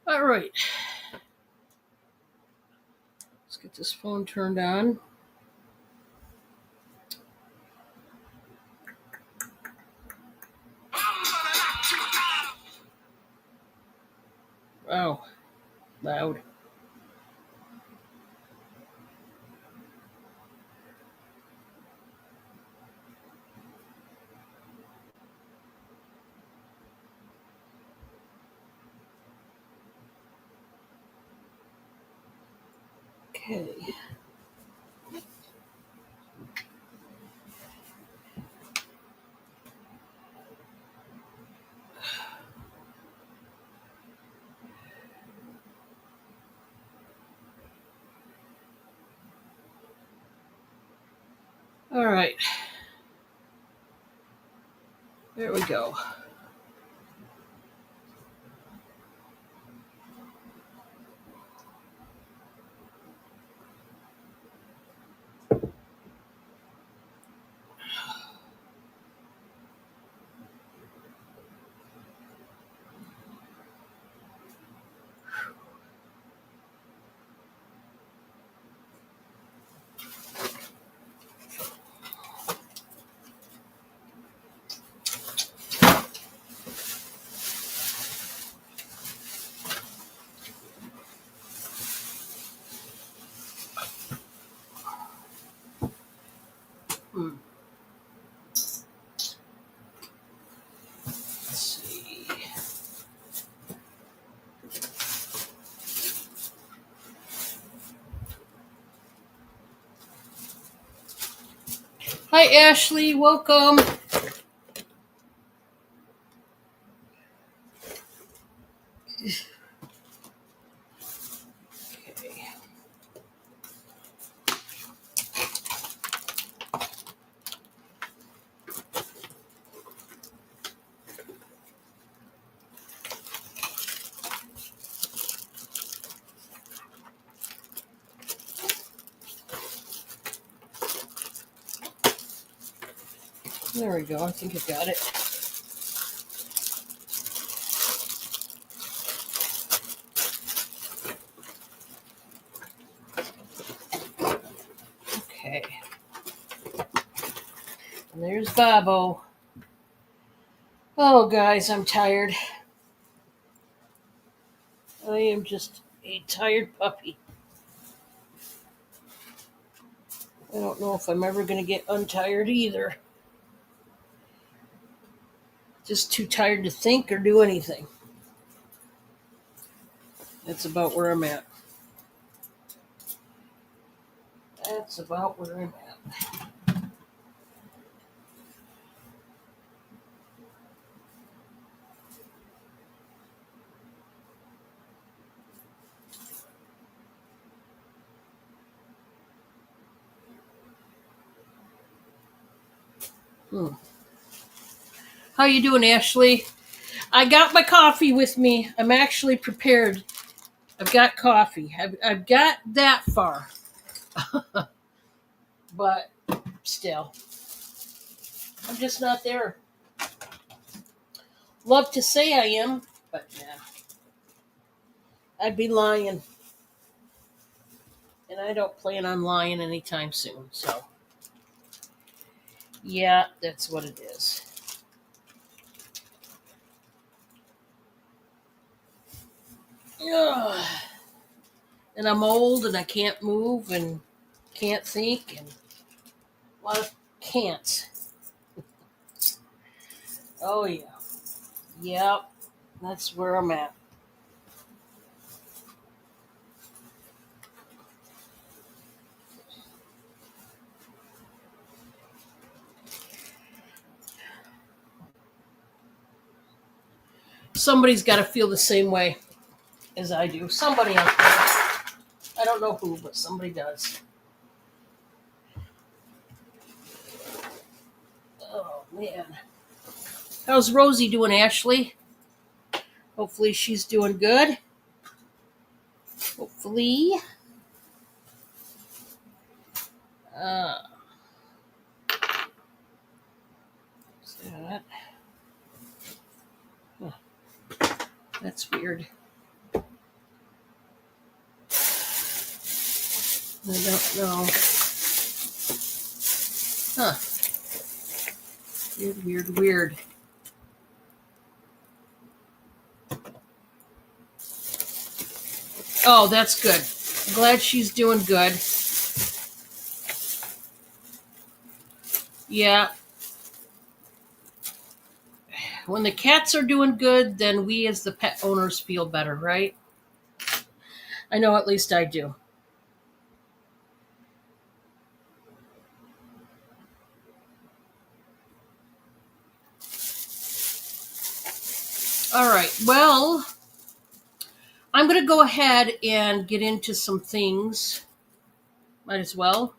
All right. Let's get this phone turned on. Wow. Loud. Okay. All right. There we go. Hmm. Let's see. Hi, Ashley. Welcome. Okay. There we go. I think I got it. Okay. And there's Bobo. Oh, guys, I'm tired. I am just a tired puppy. I don't know if I'm ever going to get untired either. Just too tired to think or do anything. That's about where I'm at. That's about where I'm at. Hmm. How you doing, Ashley? I got my coffee with me. I'm actually prepared. I've got coffee. I've got that far. But still, I'm just not there. Love to say I am, but yeah, I'd be lying. And I don't plan on lying anytime soon. So, yeah, that's what it is. Ugh. And I'm old and I can't move and can't think and a lot of can'ts. Oh, yeah. Yep. That's where I'm at. Somebody's got to feel the same way as I do. Somebody out there. I don't know who, but somebody does. Oh, man. How's Rosie doing, Ashley? Hopefully she's doing good. Hopefully. Uh, that? Huh, that's weird. I don't know. Huh. Weird, weird, weird. Oh, that's good. Glad she's doing good. Yeah. When the cats are doing good, then we as the pet owners feel better, right? I know at least I do. All right. Well, I'm going to go ahead and get into some things. Might as well.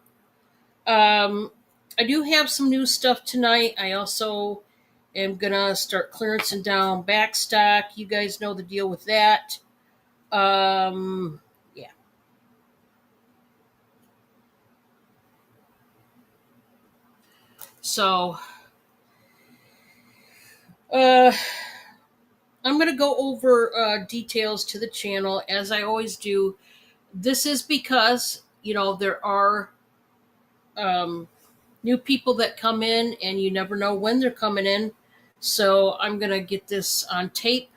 Um, I do have some new stuff tonight. I also am going to start clearancing down back stock. You guys know the deal with that. Yeah. So, uh, I'm going to go over details to the channel as I always do. This is because, there are um, new people that come in and you never know when they're coming in. So I'm going to get this on tape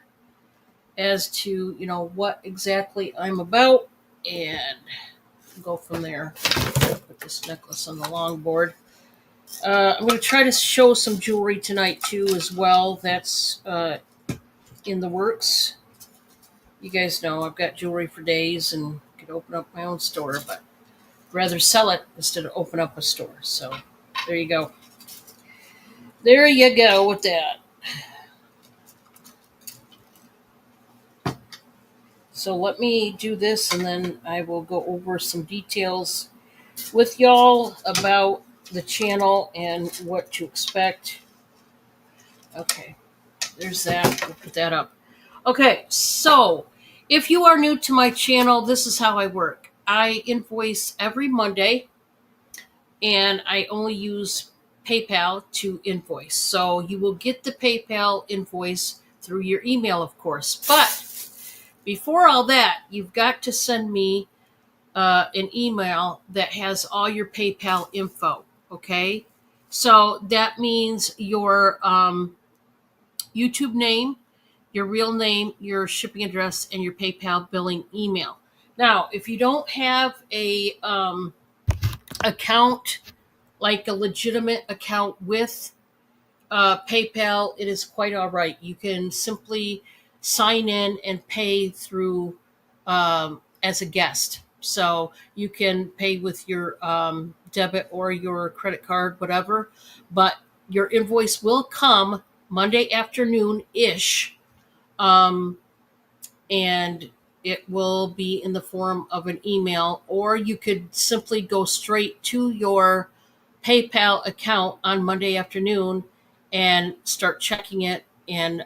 as to, what exactly I'm about and go from there. Put this necklace on the longboard. I'm going to try to show some jewelry tonight too as well. That's in the works. You guys know I've got jewelry for days and could open up my own store, but rather sell it instead of open up a store. So there you go. There you go with that. So let me do this and then I will go over some details with y'all about the channel and what to expect. Okay, there's that. We'll put that up. Okay, so if you are new to my channel, this is how I work. I invoice every Monday and I only use PayPal to invoice. So you will get the PayPal invoice through your email, of course. But before all that, you've got to send me an email that has all your PayPal info. Okay, so that means your YouTube name, your real name, your shipping address, and your PayPal billing email. Now, if you don't have a account, like a legitimate account with PayPal, it is quite all right. You can simply sign in and pay through as a guest. So you can pay with your debit or your credit card, whatever. But your invoice will come Monday afternoon ish, um, and it will be in the form of an email, or you could simply go straight to your PayPal account on Monday afternoon and start checking it and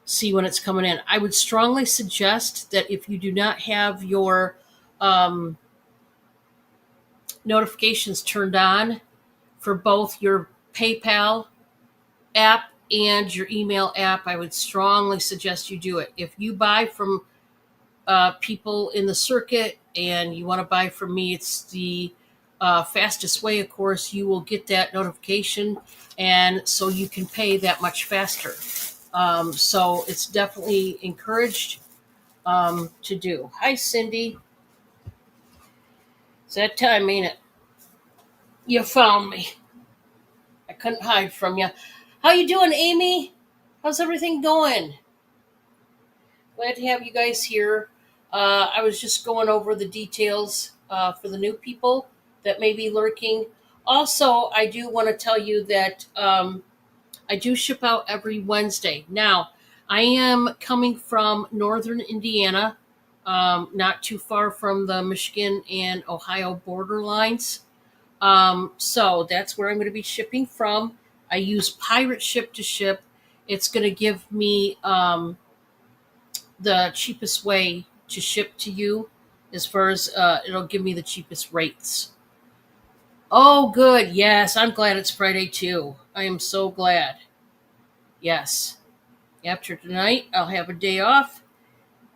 see when it's coming in. I would strongly suggest that if you do not have your um, notifications turned on for both your PayPal app and your email app, I would strongly suggest you do it. If you buy from people in the circuit and you want to buy from me, it's the fastest way. Of course, you will get that notification, and so you can pay that much faster. So it's definitely encouraged to do. Hi, Cindy. It's that time, ain't it? You found me. I couldn't hide from you. How you doing, Amy? How's everything going? Glad to have you guys here. I was just going over the details for the new people that may be lurking. Also, I do want to tell you that I do ship out every Wednesday. Now, I am coming from northern Indiana, not too far from the Michigan and Ohio border lines. So that's where I'm going to be shipping from. I use Pirate Ship to ship. It's going to give me the cheapest way to ship to you, as far as it'll give me the cheapest rates. Oh, good. Yes, I'm glad it's Friday too. I am so glad. Yes. After tonight, I'll have a day off.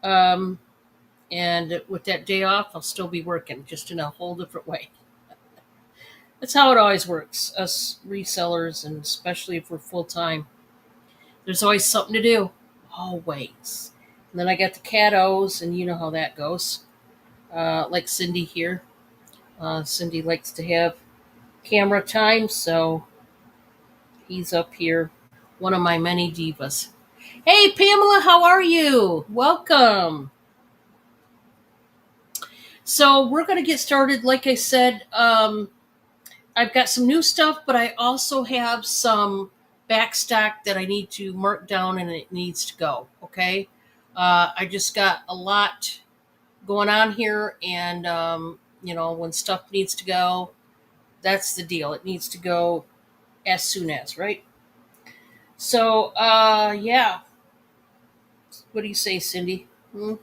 Um, And with that day off, I'll still be working, just in a whole different way. That's how it always works, us resellers, and especially if we're full time. There's always something to do. Always. And then I got the kiddos, and you know how that goes. Like Cindy here. Cindy likes to have camera time, so he's up here. One of my many divas. Hey, Pamela, how are you? Welcome. So we're going to get started. Like I said, I've got some new stuff, but I also have some back stock that I need to mark down and it needs to go. Okay. I just got a lot going on here, and, when stuff needs to go, that's the deal. It needs to go as soon as, right? So, yeah. What do you say, Cindy? Hmm?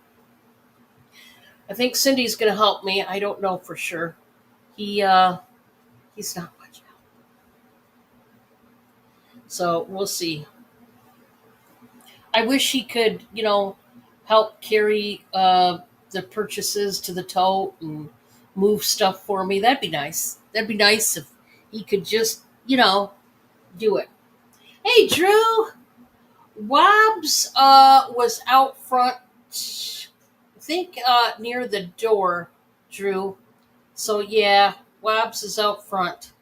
I think Cindy's going to help me. I don't know for sure. He, he's not much help. So we'll see. I wish he could, help carry the purchases to the tote and move stuff for me. That'd be nice. That'd be nice if he could just, do it. Hey, Drew. Wobbs was out front, I think, near the door, Drew. So, yeah, Wobbs is out front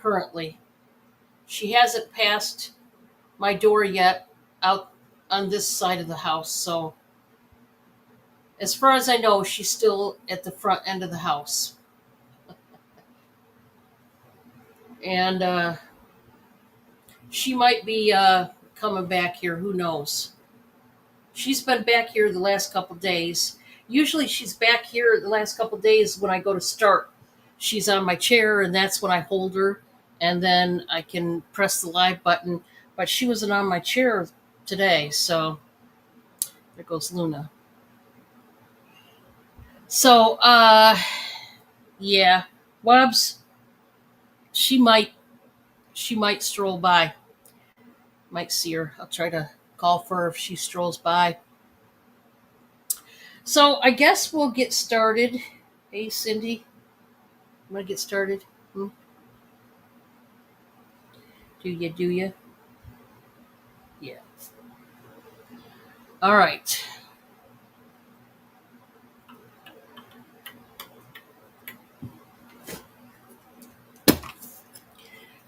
currently. She hasn't passed my door yet out on this side of the house. So, as far as I know, she's still at the front end of the house. And she might be coming back here. Who knows? She's been back here the last couple days. Usually she's back here the last couple days when I go to start. She's on my chair, and that's when I hold her, and then I can press the live button. But she wasn't on my chair today, so there goes Luna. So, yeah, Wobbs, she might stroll by. Might see her. I'll try to call for her if she strolls by. So I guess we'll get started. Hey, Cindy, I'm gonna get started. Hmm? Do you? Do you? Yeah. All right.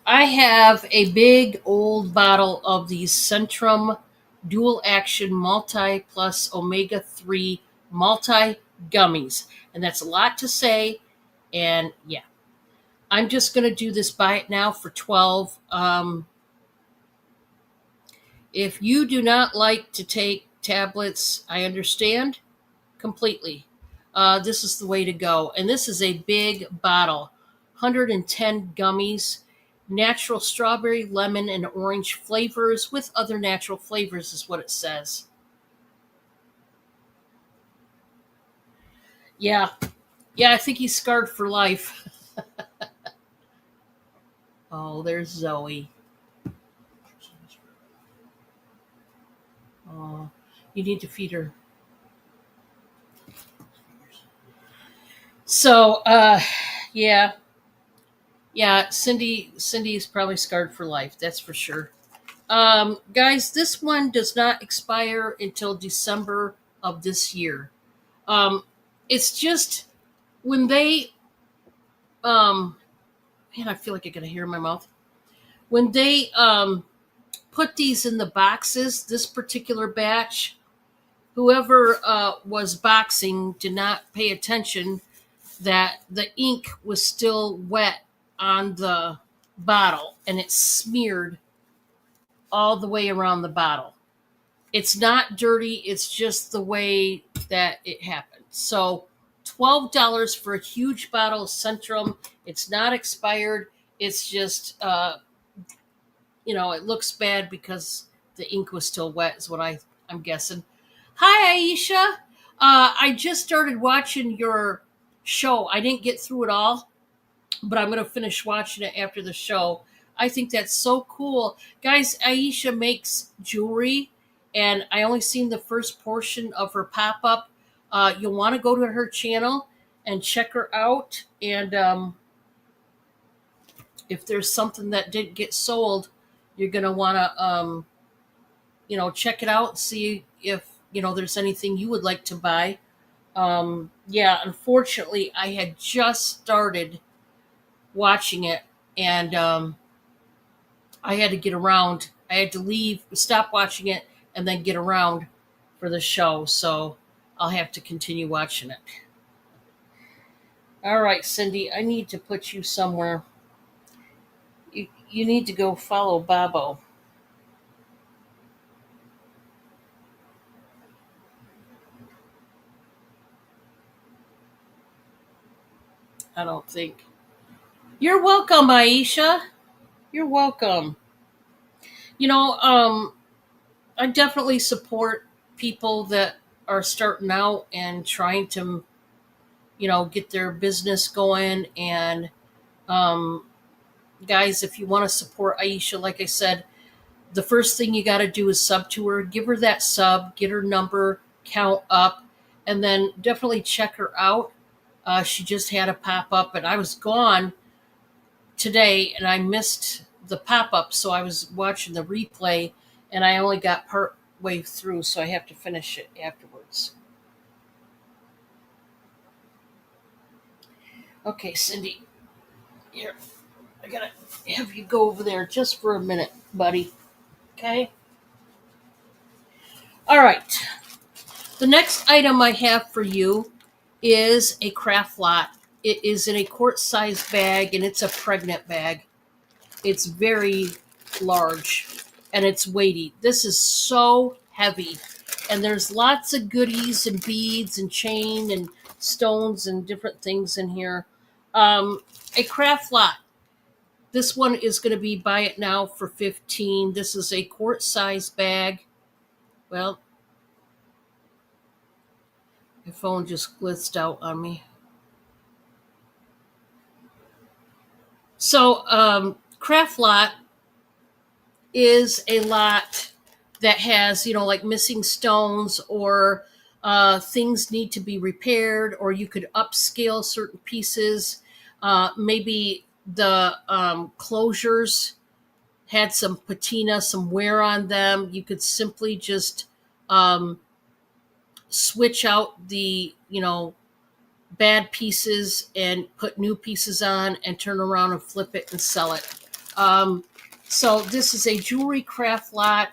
I have a big old bottle of these Centrum Dual Action Multi Plus Omega 3 Multi Gummies. And that's a lot to say. And yeah, I'm just going to do this buy it now for 12. If you do not like to take tablets, I understand completely. This is the way to go. And this is a big bottle, 110 gummies, natural strawberry, lemon, and orange flavors with other natural flavors, is what it says. Yeah, yeah, I think he's scarred for life. Oh, there's Zoe. Oh, you need to feed her. So, yeah, yeah, Cindy's probably scarred for life. That's for sure. Guys, this one does not expire until December of this year. Um, it's just when they, um, man, I feel like I got a hair in my mouth. When they put these in the boxes, this particular batch, whoever was boxing did not pay attention that the ink was still wet on the bottle, and it smeared all the way around the bottle. It's not dirty, it's just the way that it happened. So, $12 for a huge bottle of Centrum. It's not expired. It's just, it looks bad because the ink was still wet, is what I'm guessing. Hi, Aisha. I just started watching your show. I didn't get through it all, but I'm going to finish watching it after the show. I think that's so cool. Guys, Aisha makes jewelry, and I only seen the first portion of her pop up. you'll want to go to her channel and check her out. And if there's something that didn't get sold, you're going to want to, check it out and see if, there's anything you would like to buy. Yeah, unfortunately, I had just started watching it, and I had to get around. I had to leave, stop watching it, and then get around for the show. So I'll have to continue watching it. All right, Cindy, I need to put you somewhere. You need to go follow Babo. I don't think. You're welcome, Aisha. You're welcome. You know, I definitely support people that are starting out and trying to, get their business going. And um, guys, if you want to support Aisha, like I said, the first thing you got to do is sub to her, give her that sub, get her number count up, and then definitely check her out. She just had a pop up, and I was gone today, and I missed the pop up, so I was watching the replay, and I only got part way through, so I have to finish it afterwards. Okay, Cindy, here, I gotta have you go over there just for a minute, buddy. Okay? All right. The next item I have for you is a craft lot. It is in a quart size bag, and it's a pregnant bag. It's very large and it's weighty. This is so heavy. And there's lots of goodies and beads and chain and stones and different things in here. A craft lot. This one is going to be buy it now for 15. This is a quart size bag. Well, my phone just blitzed out on me. So, craft lot is a lot that has, like missing stones or things need to be repaired, or you could upscale certain pieces. Maybe the closures had some patina, some wear on them. You could simply just um, switch out the, bad pieces and put new pieces on and turn around and flip it and sell it. Um, so this is a jewelry craft lot.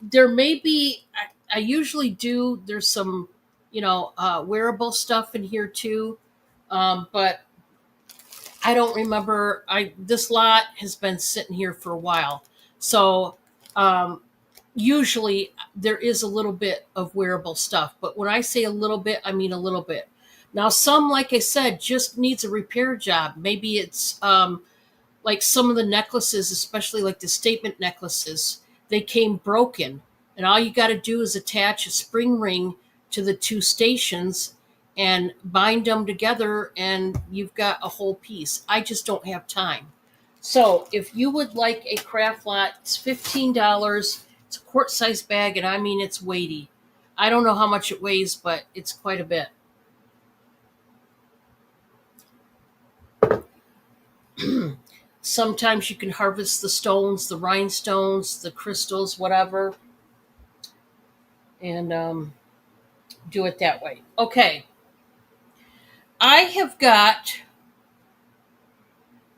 There may be, I usually do, there's some, wearable stuff in here too. But I don't remember, this lot has been sitting here for a while. So, um, usually there is a little bit of wearable stuff, but when I say a little bit, I mean a little bit. Now, some, like I said, just needs a repair job. Maybe it's like some of the necklaces, especially like the statement necklaces, they came broken. And all you got to do is attach a spring ring to the two stations and bind them together, and you've got a whole piece. I just don't have time. So if you would like a craft lot, it's $15. It's a quart size bag, and I mean it's weighty. I don't know how much it weighs, but it's quite a bit. Sometimes you can harvest the stones, the rhinestones, the crystals, whatever, and do it that way. Okay, I have got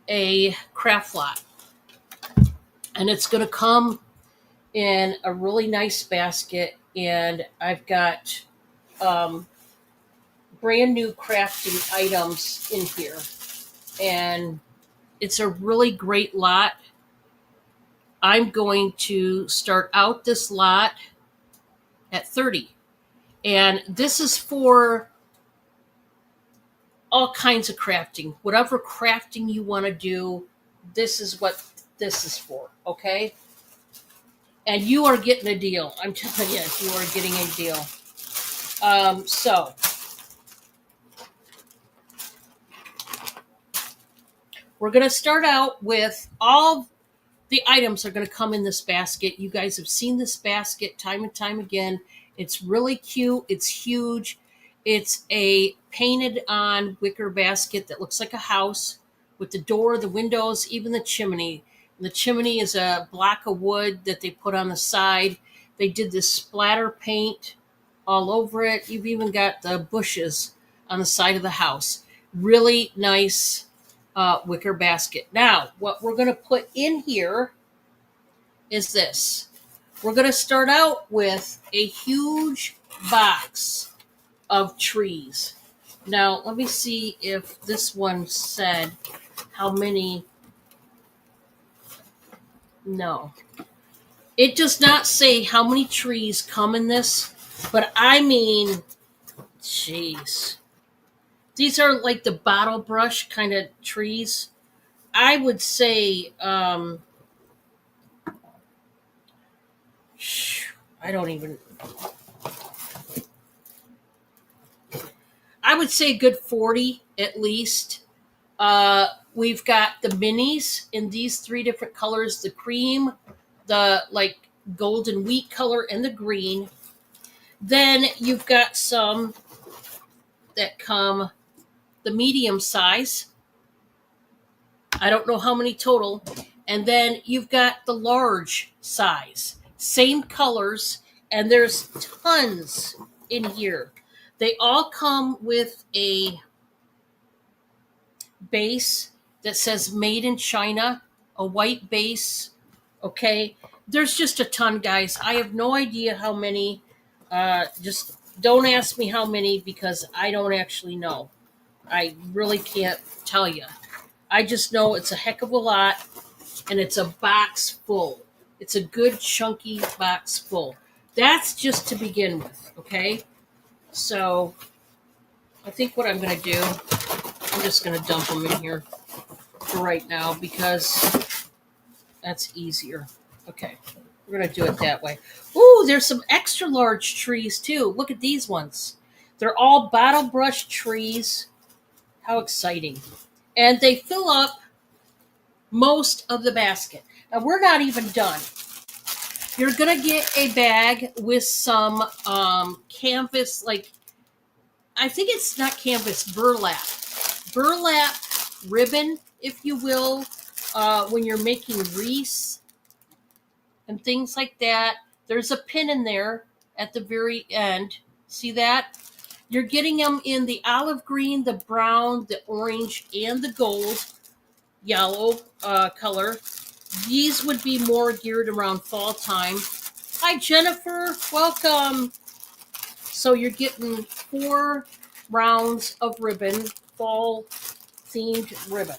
a craft lot, and it's going to come in a really nice basket, and I've got um, brand new crafting items in here, and it's a really great lot. I'm going to start out this lot at 30. And this is for all kinds of crafting. Whatever crafting you want to do, this is what this is for, okay? And you are getting a deal. I'm telling you, you are getting a deal. So, we're going to start out with all the items are going to come in this basket. You guys have seen this basket time and time again. It's really cute. It's huge. It's a painted on wicker basket that looks like a house with the door, the windows, even the chimney. And the chimney is a block of wood that they put on the side. They did this splatter paint all over it. You've even got the bushes on the side of the house. Really nice wicker basket. Now, what we're going to put in here is this. We're going to start out with a huge box of trees. Now, let me see if this one said how many. No. It does not say how many trees come in this, but I mean, jeez. These are like the bottle brush kind of trees. I would say, I don't even, I would say a good 40 at least. We've got the minis in these three different colors: the cream, the like golden wheat color, and the green. Then you've got some that come the medium size. I don't know how many total. And then you've got the large size. Same colors, and there's tons in here. They all come with a base that says made in China, a white base. Okay. There's just a ton, guys. I have no idea how many. Just don't ask me how many because I don't actually know. I really can't tell you. I just know it's a heck of a lot and it's a box full. It's a good chunky box full. That's just to begin with, okay? So I think what I'm going to do, I'm just going to dump them in here for right now because that's easier. Okay, we're going to do it that way. Ooh, there's some extra large trees too. Look at these ones. They're all bottle brush trees. How exciting. And they fill up most of the basket. Now, we're not even done. You're going to get a bag with some canvas, like, I think it's not canvas, burlap. Burlap ribbon, if you will, when you're making wreaths and things like that. There's a pin in there at the very end. See that? You're getting them in the olive green, the brown, the orange, and the gold, yellow color. These would be more geared around fall time. Hi, Jennifer. Welcome. So you're getting 4 rounds of ribbon, fall themed ribbon.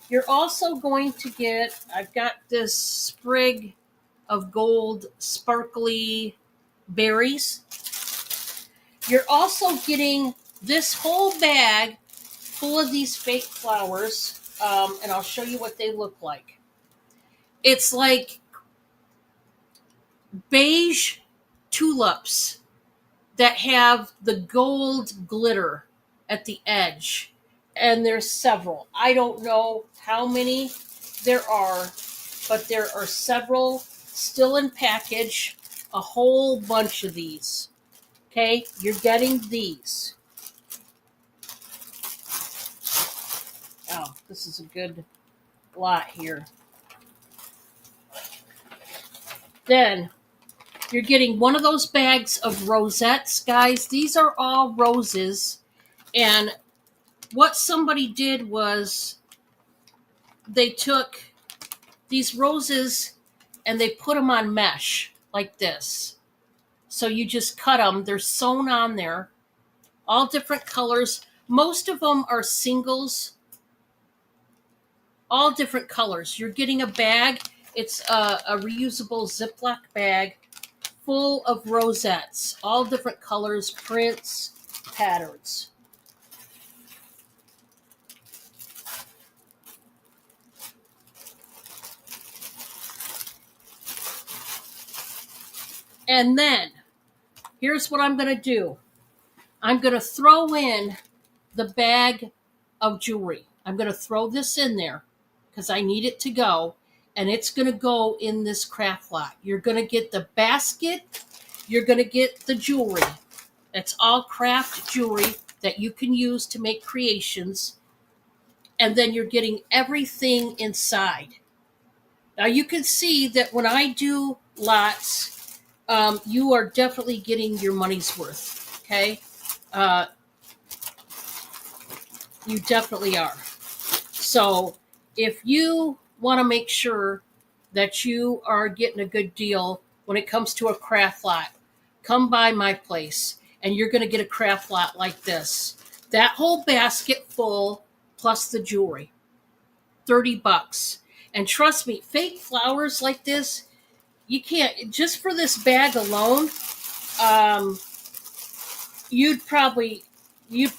You're also going to get, I've got this sprig of gold sparkly berries. You're also getting this whole bag full of these fake flowers, and I'll show you what they look like. It's like beige tulips that have the gold glitter at the edge, and there's several. I don't know how many there are, but there are several still in package, a whole bunch of these. Okay, you're getting these. Oh, this is a good lot here. Then you're getting one of those bags of rosettes, guys. These are all roses. And what somebody did was they took these roses and they put them on mesh like this. So you just cut them. They're sewn on there. All different colors. Most of them are singles. All different colors. You're getting a bag. It's a reusable Ziploc bag full of rosettes. All different colors, prints, patterns. And then, here's what I'm going to do. I'm going to throw in the bag of jewelry. I'm going to throw this in there because I need it to go. And it's going to go in this craft lot. You're going to get the basket You're going to get the jewelry. It's all craft jewelry that you can use to make creations. And then you're getting everything inside. Now you can see that when I do lots, you are definitely getting your money's worth. Okay, uh, you definitely are. So if you want to make sure that you are getting a good deal when it comes to a craft lot, come by my place and you're going to get a craft lot like this. That whole basket full plus the jewelry, $30. And trust me, fake flowers like this, you can't, just for this bag alone, um, you'd probably, you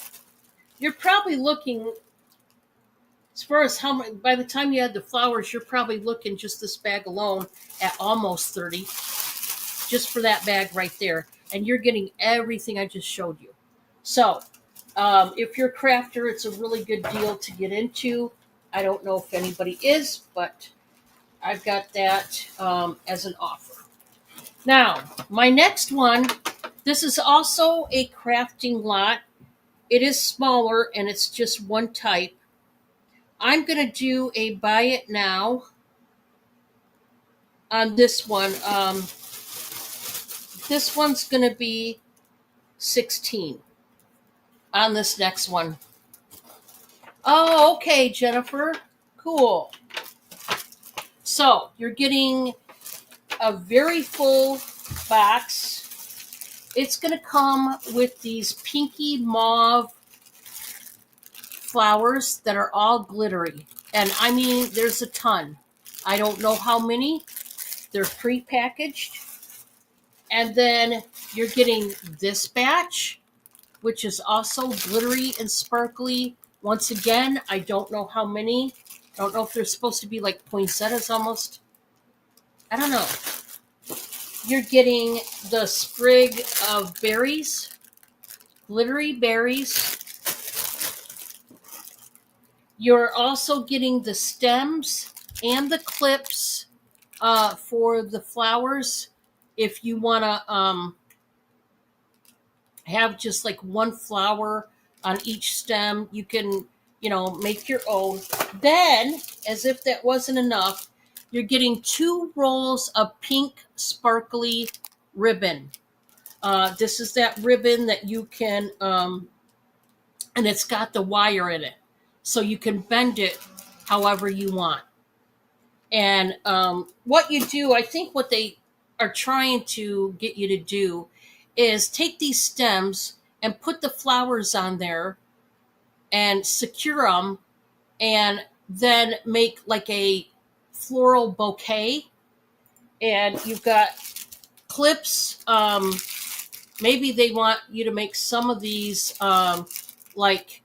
you're probably looking, as far as how much, by the time you add the flowers, you're probably looking just this bag alone at almost 30, just for that bag right there. And you're getting everything I just showed you. So, if you're a crafter, it's a really good deal to get into. I don't know if anybody is, but I've got that as an offer. Now, my next one, this is also a crafting lot. It is smaller and it's just one type. I'm going to do a buy it now on this one. This one's going to be 16 on this next one. Oh, okay, Jennifer. Cool. So you're getting a very full box. It's going to come with these pinky mauve flowers that are all glittery. And I mean, there's a ton. I don't know how many. They're pre-packaged. And then you're getting this batch, which is also glittery and sparkly. Once again, I don't know how many. I don't know if they're supposed to be like poinsettias almost. I don't know. You're getting the sprig of berries, glittery berries. You're also getting the stems and the clips for the flowers. If you want to have just like one flower on each stem, you can, make your own. Then, as if that wasn't enough, you're getting 2 rolls of pink sparkly ribbon. This is that ribbon that you can, and it's got the wire in it. So you can bend it however you want. And what you do, I think what they are trying to get you to do is take these stems and put the flowers on there and secure them and then make like a floral bouquet. And you've got clips. Maybe they want you to make some of these like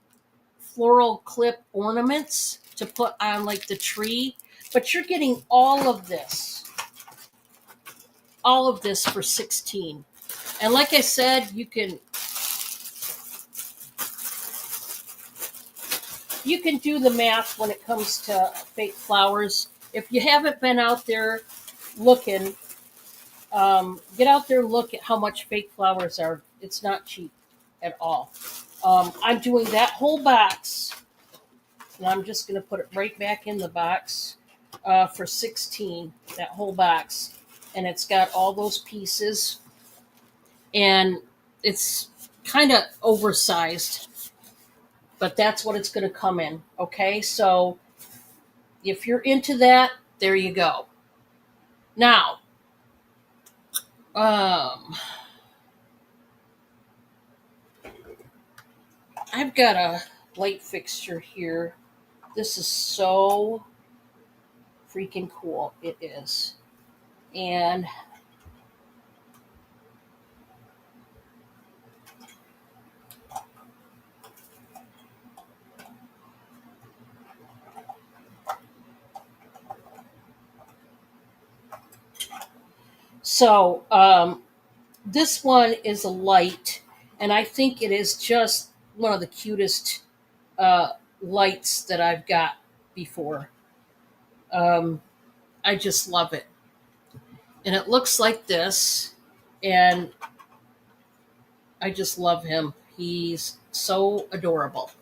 floral clip ornaments to put on like the tree. But you're getting all of this for 16. And like I said, you can do the math when it comes to fake flowers. If you haven't been out there looking, get out there and look at how much fake flowers are. It's not cheap at all. I'm doing that whole box, and I'm just going to put it right back in the box for 16, that whole box. And it's got all those pieces, and it's kind of oversized, but that's what it's going to come in. Okay, so if you're into that, there you go. Now, I've got a light fixture here. This is so freaking cool. It is. And so this one is a light, and I think it is just one of the cutest uh, lights that I've got before. Um, I just love it. And it looks like this. and I just love him. He's so adorable.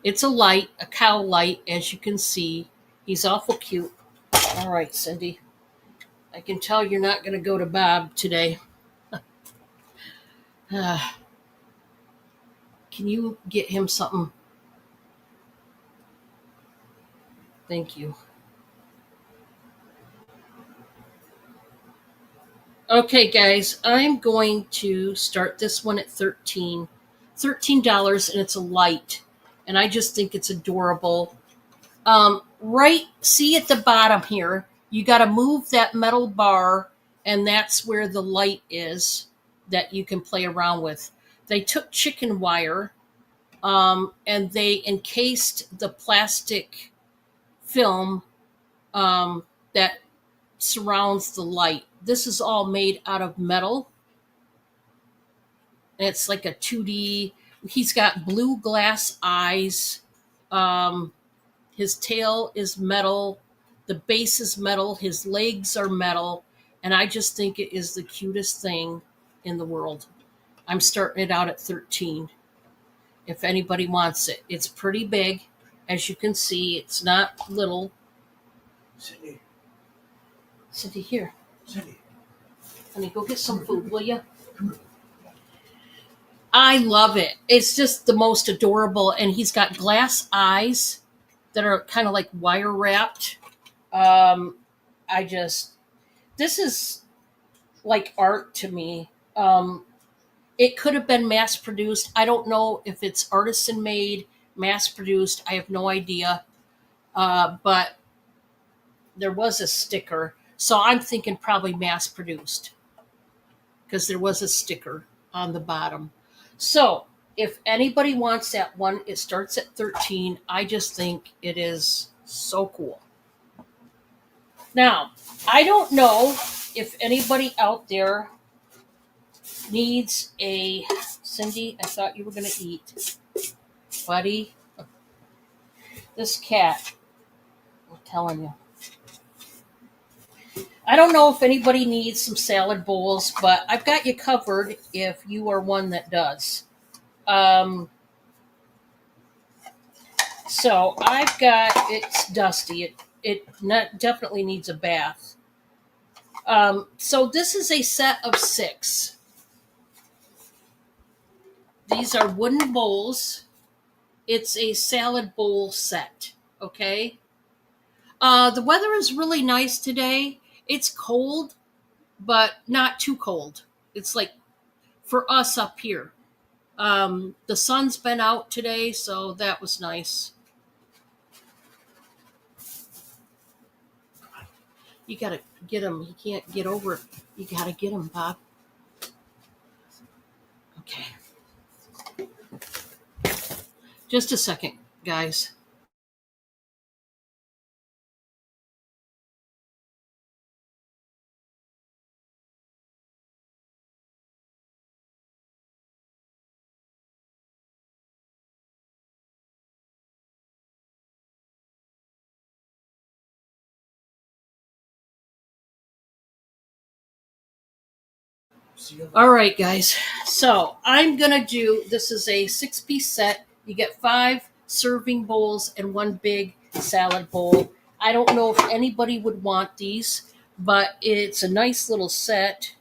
It's a light, a cow light, as you can see. He's awful cute. All right, Cindy. I can tell you're not going to go to Bob today. Can you get him something? Thank you. Okay, guys, I'm going to start this one at $13, and it's a light, and I just think it's adorable. Right, see at the bottom here, you got to move that metal bar, and that's where the light is that you can play around with. They took chicken wire, and they encased the plastic film that surrounds the light. This is all made out of metal. And it's like a 2D. He's got blue glass eyes. Um, his tail is metal. The base is metal. His legs are metal. And I just think it is the cutest thing in the world. I'm starting it out at 13 if anybody wants it. It's pretty big. As you can see, it's not little. Cindy, Cindy, here. Cindy, Honey, go get some food, will you? I love it. It's just the most adorable. And he's got glass eyes that are kind of like wire wrapped. Um, this is like art to me. It could have been mass produced. I don't know if it's artisan made, mass produced. I have no idea. But there was a sticker. So I'm thinking probably mass produced because there was a sticker on the bottom. So if anybody wants that one, it starts at 13. I just think it is so cool. Now, I don't know if anybody out there needs a Cindy, I thought you were going to eat. Buddy, this cat, I'm telling you. I don't know if anybody needs some salad bowls, but I've got you covered if you are one that does. So I've got, it's dusty. Definitely needs a bath. So this is a set of 6. These are wooden bowls. It's a salad bowl set. Okay. The weather is really nice today. It's cold, but not too cold. It's like for us up here. The sun's been out today, so that was nice. You gotta get him. He can't get over it. You gotta get him, Bob. Okay. Just a second, guys. All right, guys. So I'm gonna do. This is a 6-piece set. You get 5 serving bowls and 1 big salad bowl. I don't know if anybody would want these, but it's a nice little set.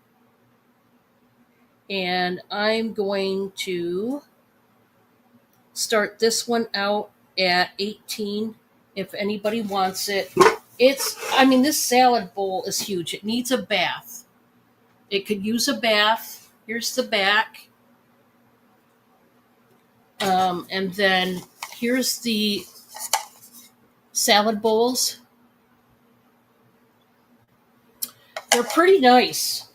And I'm going to start this one out at 18 if anybody wants it. This salad bowl is huge. It needs a bath. It could use a bath. Here's the back. And then here's the salad bowls. They're pretty nice.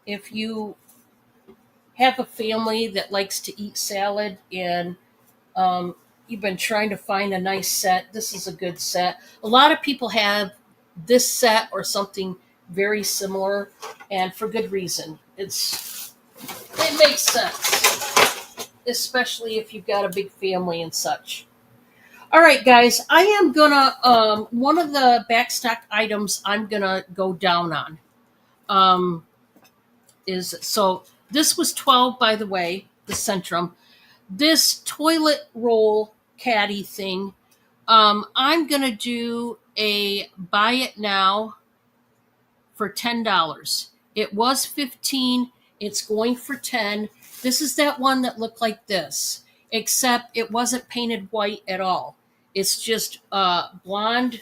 If you have a family that likes to eat salad and you've been trying to find a nice set, this is a good set. A lot of people have this set or something very similar, and for good reason. It makes sense, especially if you've got a big family and such. All right, guys, I am gonna one of the backstock items I'm gonna go down on um is so this was 12, by the way, the Centrum. This toilet roll caddy thing, I'm gonna do a buy it now for $10. It was 15, it's going for 10. This is that one that looked like this, except it wasn't painted white at all. It's just blonde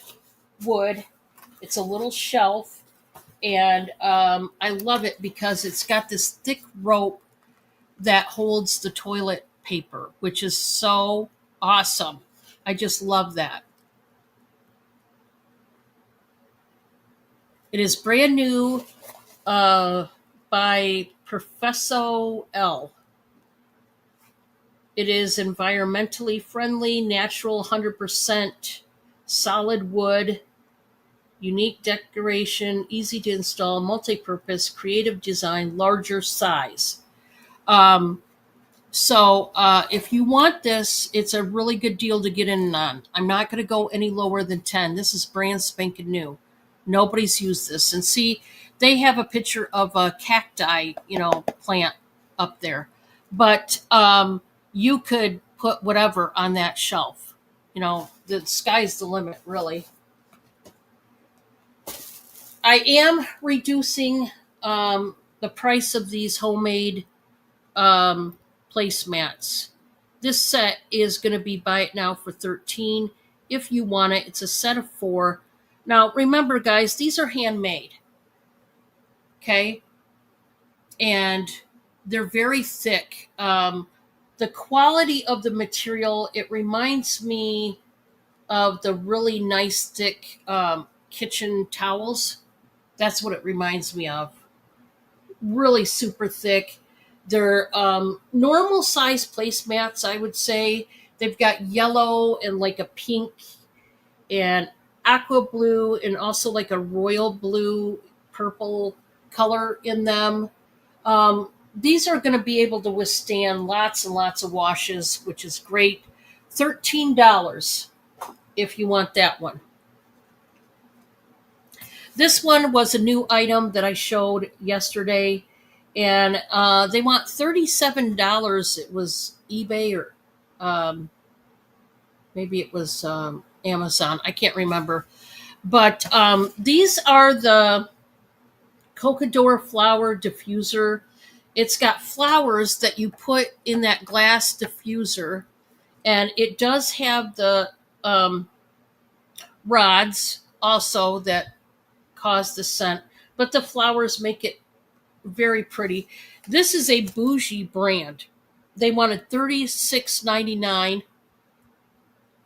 wood. It's a little shelf, and I love it because it's got this thick rope that holds the toilet paper, which is so awesome. I just love that. It is brand new by Professo L. It is environmentally friendly, natural, 100% solid wood, unique decoration, easy to install, multi-purpose, creative design, larger size. Um, so if you want this, it's a really good deal to get in on. I'm not going to go any lower than 10. This is brand spanking new. Nobody's used this. And see, they have a picture of a cacti, plant up there. But you could put whatever on that shelf. The sky's the limit, really. I am reducing the price of these homemade um, placemats. This set is going to be buy it now for 13. If you want it, it's a set of 4. Now, remember, guys, these are handmade. Okay? And they're very thick. The quality of the material, it reminds me of the really nice, thick kitchen towels. That's what it reminds me of. Really super thick. They're normal size placemats, I would say. They've got yellow and like a pink and aqua blue and also like a royal blue, purple color in them. These are going to be able to withstand lots and lots of washes, which is great. $13 if you want that one. This one was a new item that I showed yesterday, and they want $37. It was eBay or maybe it was Amazon. I can't remember. But these are the Cocador flower diffuser. It's got flowers that you put in that glass diffuser, and it does have the rods also that cause the scent, but the flowers make it very pretty. This is a bougie brand. They wanted $36.99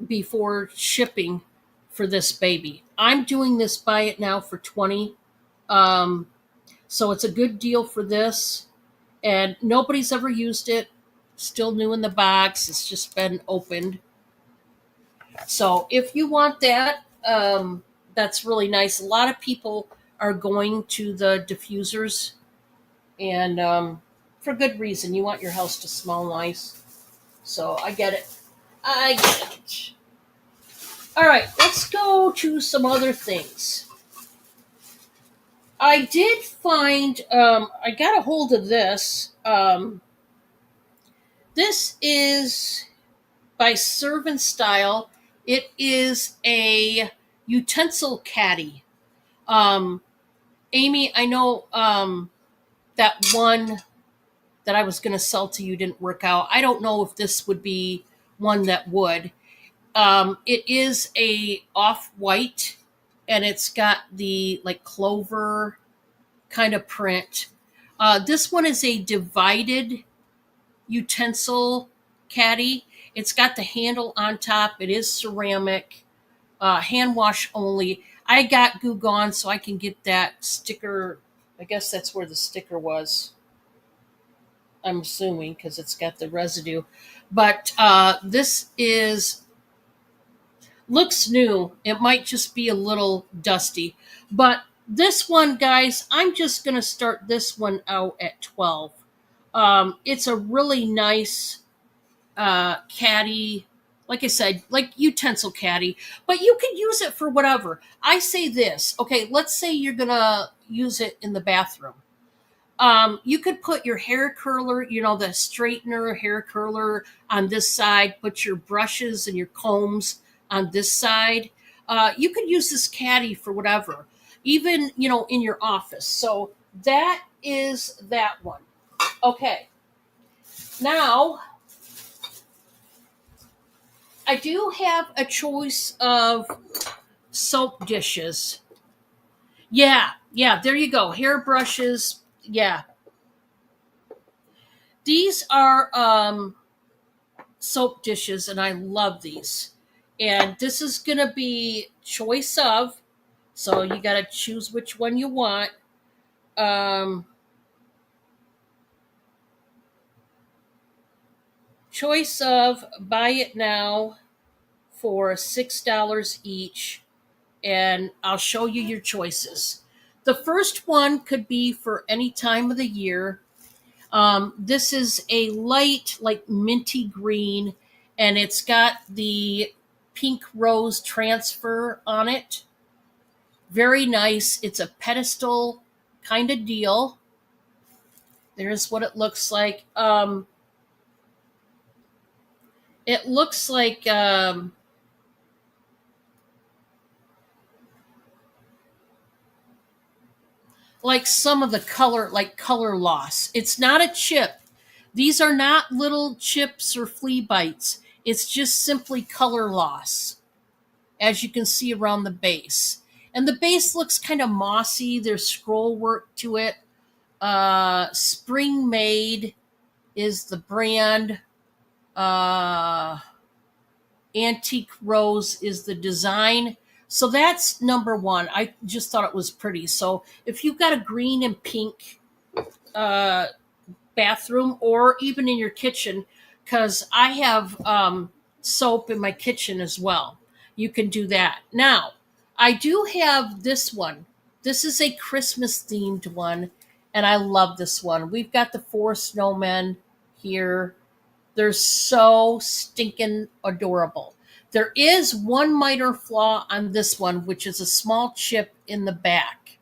before shipping for this baby. I'm doing this buy it now for 20. So it's a good deal for this, and nobody's ever used it. Still new in the box. It's just been opened. So if you want that, that's really nice. A lot of people are going to the diffusers, and for good reason. You want your house to smell nice. So I get it. I get it. All right, let's go to some other things. I did find, I got a hold of this. This is by Servant Style. It is a utensil caddy. Amy, I know that one that I was going to sell to you didn't work out. I don't know if this would be one that would. It is a off-white, and it's got the like clover kind of print. This one is a divided utensil caddy. It's got the handle on top. It is ceramic, hand wash only. I got Goo Gone, so I can get that sticker. I guess that's where the sticker was. I'm assuming because it's got the residue. But this is looks new. It might just be a little dusty. But this one, guys, I'm just going to start this one out at 12. It's a really nice caddy. like I said, like utensil caddy, but you can use it for whatever. I say this, okay, let's say you're gonna use it in the bathroom. You could put your hair curler, the straightener, hair curler on this side, put your brushes and your combs on this side. You could use this caddy for whatever, even, in your office. So that is that one. Okay. Now, I do have a choice of soap dishes. Yeah, there you go. Hair brushes. Yeah. These are soap dishes, and I love these. And this is going to be choice of, so you got to choose which one you want. Um, choice of, buy it now for $6 each, and I'll show you your choices. The first one could be for any time of the year. This is a light, like minty green, and it's got the pink rose transfer on it. Very nice. It's a pedestal kind of deal. There's what it looks like. It looks like some of the color, like color loss. It's not a chip. These are not little chips or flea bites. It's just simply color loss, as you can see around the base. And the base looks kind of mossy. There's scroll work to it. Spring Made is the brand. Uh, Antique Rose is the design. So that's number one. I just thought it was pretty. So if you've got a green and pink uh, bathroom, or even in your kitchen, because I have soap in my kitchen as well, you can do that. Now, I do have this one. This is a Christmas themed one, and I love this one. We've got the four snowmen here. They're so stinking adorable. There is one minor flaw on this one, which is a small chip in the back.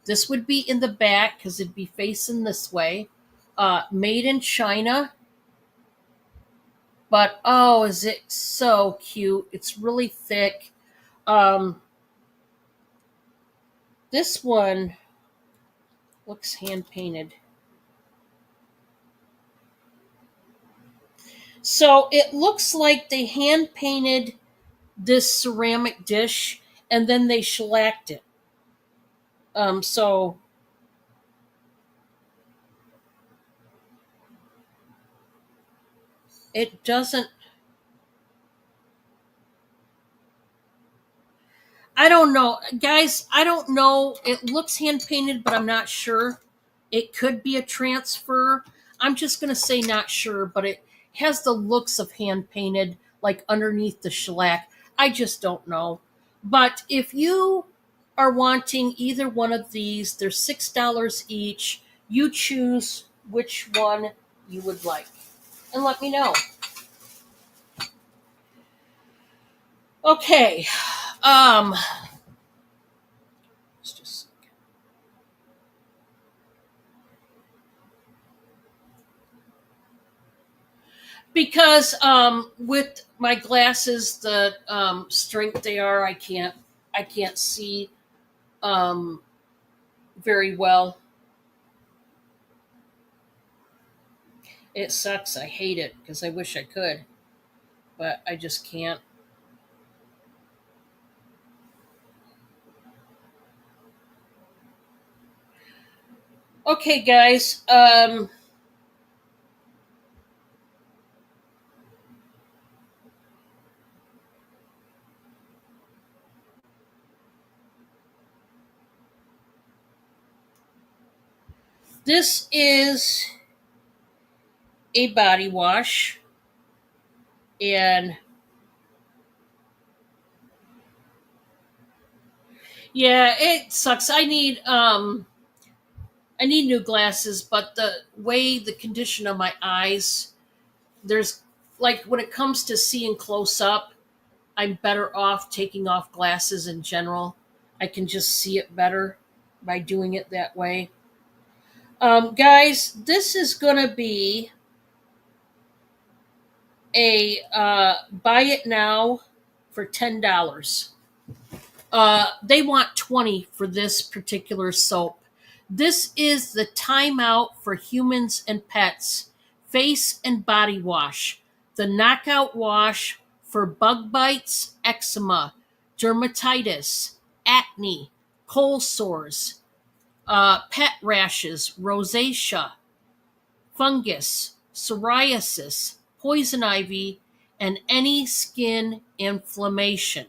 This would be in the back because it'd be facing this way. Made in China. But oh, is it so cute? It's really thick. Um, this one looks hand painted. So it looks like they hand painted this ceramic dish and then they shellacked it. So it doesn't. I don't know, guys. I don't know. It looks hand painted, but I'm not sure. It could be a transfer. I'm just gonna say not sure, but it has the looks of hand painted, like underneath the shellac. I just don't know. But if you are wanting either one of these, they're $6 each. You choose which one you would like, and let me know. Okay. Um. Let's just because with my glasses, the strength they are, I can't see um very well. It sucks. I hate it because I wish I could, but I just can't. Okay, guys. This is a body wash, and yeah, it sucks. I need new glasses, but the way the condition of my eyes, there's like when it comes to seeing close up, I'm better off taking off glasses in general. I can just see it better by doing it that way. Guys, this is going to be a buy it now for $10. They want 20 for this particular soap. This is the Timeout for Humans and Pets face and body wash. The knockout wash for bug bites, eczema, dermatitis, acne, cold sores, pet rashes, rosacea, fungus, psoriasis, poison ivy, and any skin inflammation.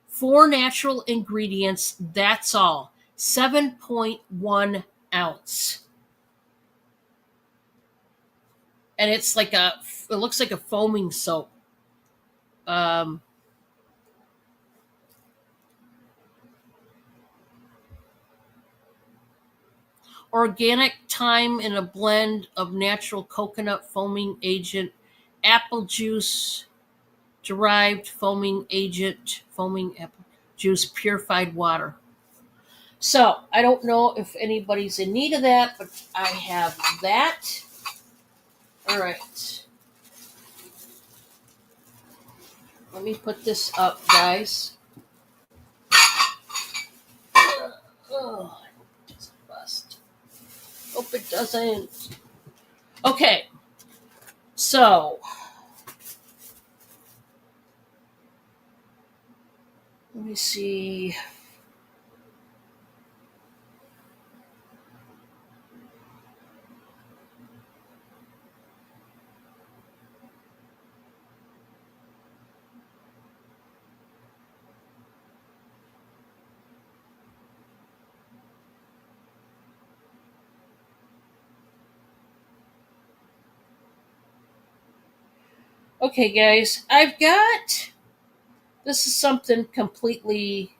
4 natural ingredients, that's all. 7.1 ounce. And it looks like a foaming soap. Organic thyme in a blend of natural coconut foaming agent, apple juice derived foaming agent, foaming apple juice, purified water. So I don't know if anybody's in need of that, but I have that. All right. Let me put this up, guys. Oh, it doesn't bust. Hope it doesn't. Okay. So let me see. Okay, guys, this is something completely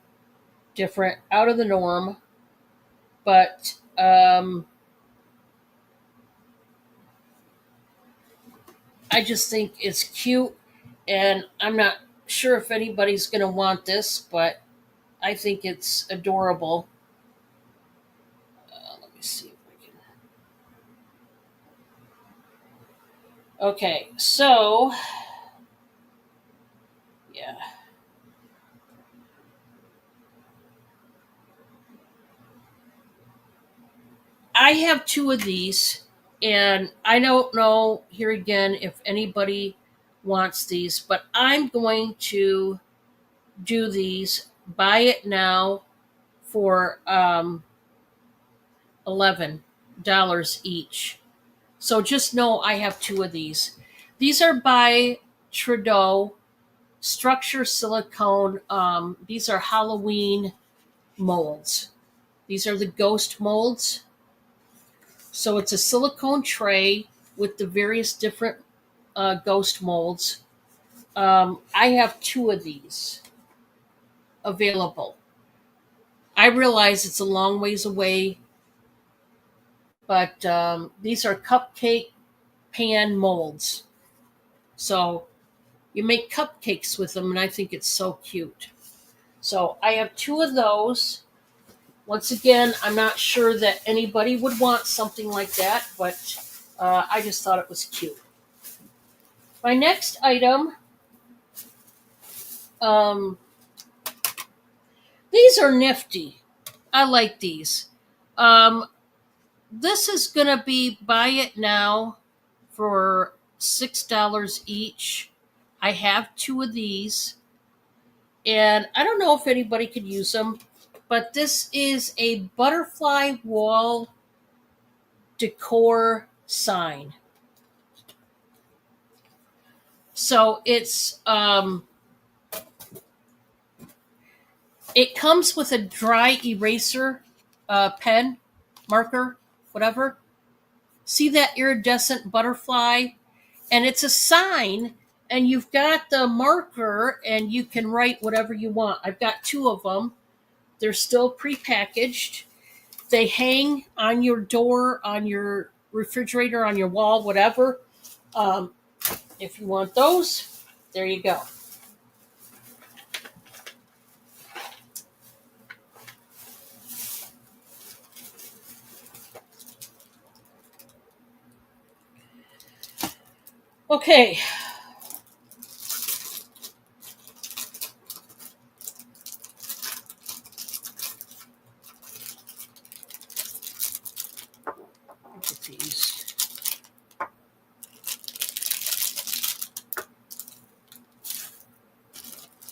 different, out of the norm, but I just think it's cute, and I'm not sure if anybody's going to want this, but I think it's adorable. Let me see if I can. Okay, so yeah. I have 2 of these, and I don't know here again if anybody wants these, but I'm going to do these. Buy it now for $11 each. So just know I have 2 of these. These are by Trudeau Structure Silicone. These are Halloween molds. These are the ghost molds. So it's a silicone tray with the various different ghost molds. I have 2 of these available. I realize it's a long ways away, but these are cupcake pan molds. So you make cupcakes with them, and I think it's so cute. So I have 2 of those. Once again, I'm not sure that anybody would want something like that, but I just thought it was cute. My next item, these are nifty. I like these. This is going to be buy it now for $6 each. I have 2 of these, and I don't know if anybody could use them, but this is a butterfly wall decor sign. So it comes with a dry eraser pen, marker, whatever. See that iridescent butterfly? And it's a sign, and you've got the marker, and you can write whatever you want. I've got 2 of them. They're still prepackaged. They hang on your door, on your refrigerator, on your wall, whatever. if you want those, there you go. Okay. Look at these.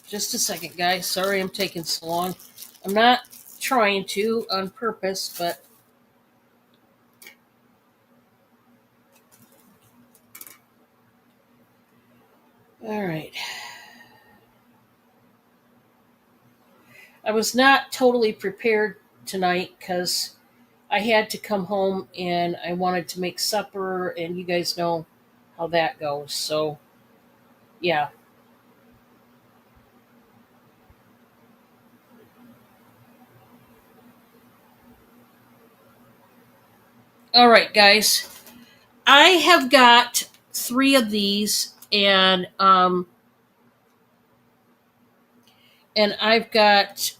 Just a second, guys. Sorry I'm taking so long. I'm not trying to on purpose, but all right. I was not totally prepared tonight because I had to come home and I wanted to make supper, and you guys know how that goes. So, yeah. All right, guys. I have got 3 of these, and I've got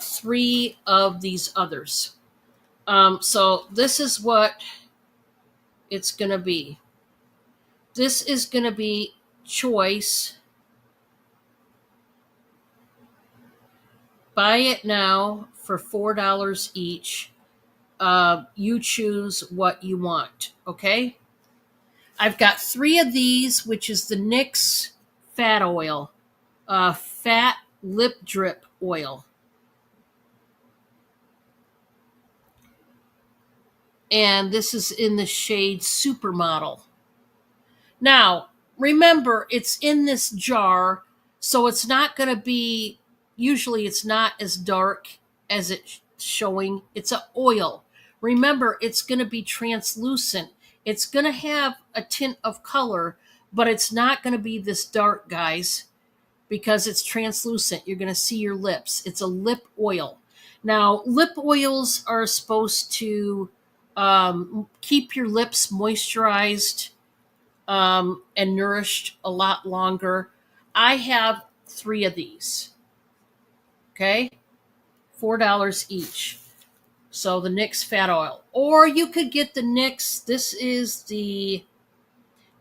3 of these others. So this is what it's gonna be. This is gonna be choice. Buy it now for $4 each. You choose what you want. Okay. I've got 3 of these, which is the NYX Fat Oil, Fat Lip Drip Oil. And this is in the shade Supermodel. Now, remember, it's in this jar, so it's not going to be, usually it's not as dark as it's showing. It's an oil. Remember, it's going to be translucent. It's going to have a tint of color, but it's not going to be this dark, guys, because it's translucent. You're going to see your lips. It's a lip oil. Now, lip oils are supposed to keep your lips moisturized and nourished a lot longer. I have 3 of these. Okay, $4 each. So the NYX Fat Oil, or you could get the NYX. This is the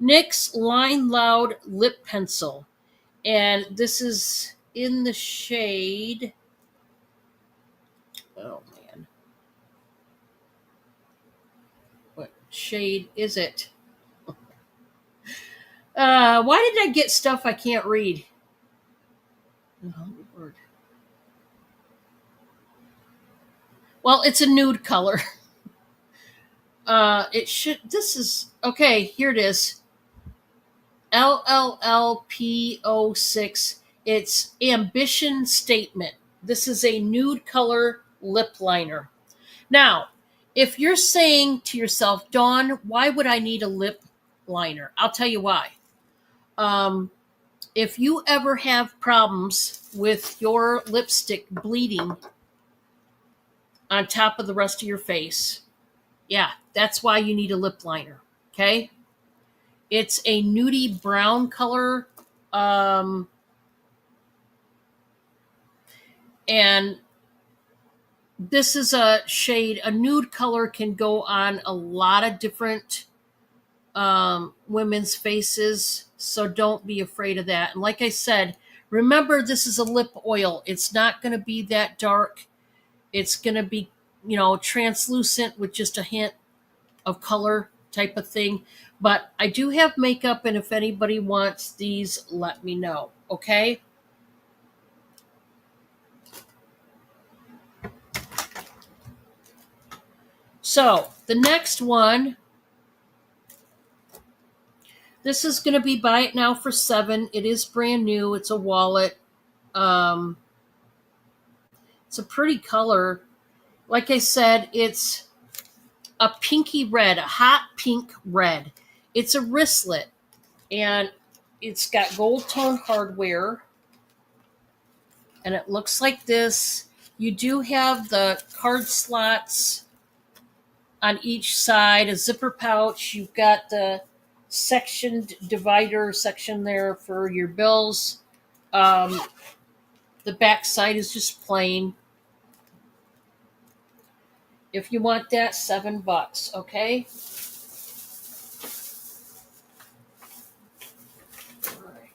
NYX Line Loud Lip Pencil, and this is in the shade. Oh man, what shade is it? Why did I get stuff I can't read? Oh, Lord. Well, it's a nude color. It should. This is okay. Here it is. LLLPO6. It's Ambition Statement. This is a nude color lip liner. Now, if you're saying to yourself, Dawn, why would I need a lip liner? I'll tell you why. If you ever have problems with your lipstick bleeding on top of the rest of your face, yeah, that's why you need a lip liner. Okay? It's a nudie brown color. And this is a shade, a nude color can go on a lot of different women's faces. So don't be afraid of that. And like I said, remember, this is a lip oil. It's not going to be that dark. It's going to be, translucent with just a hint of color type of thing. But I do have makeup, and if anybody wants these, let me know. Okay? So the next one, this is going to be buy it now for $7. It is brand new. It's a wallet. It's a pretty color. Like I said, it's a pinky red, a hot pink red. It's a wristlet, and it's got gold tone hardware, and it looks like this. You do have the card slots on each side, a zipper pouch. You've got the sectioned divider section there for your bills. Um, the back side is just plain. If you want that, $7. Okay. All right.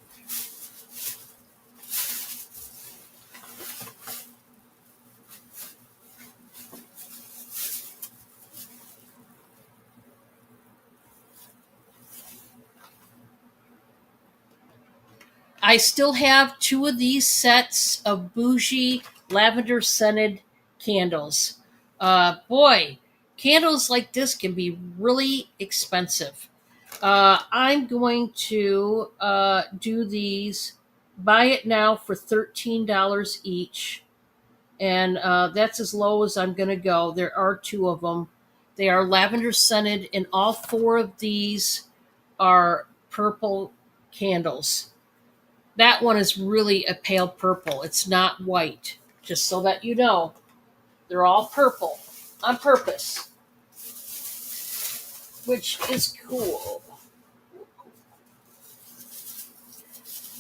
I still have two of these sets of bougie lavender scented candles. Boy, candles like this can be really expensive. I'm going to do these, buy it now for $13 each. And that's as low as I'm going to go. There are two of them. They are lavender scented, and all four of these are purple candles. That one is really a pale purple. It's not white. Just so that you know, they're all purple on purpose, which is cool.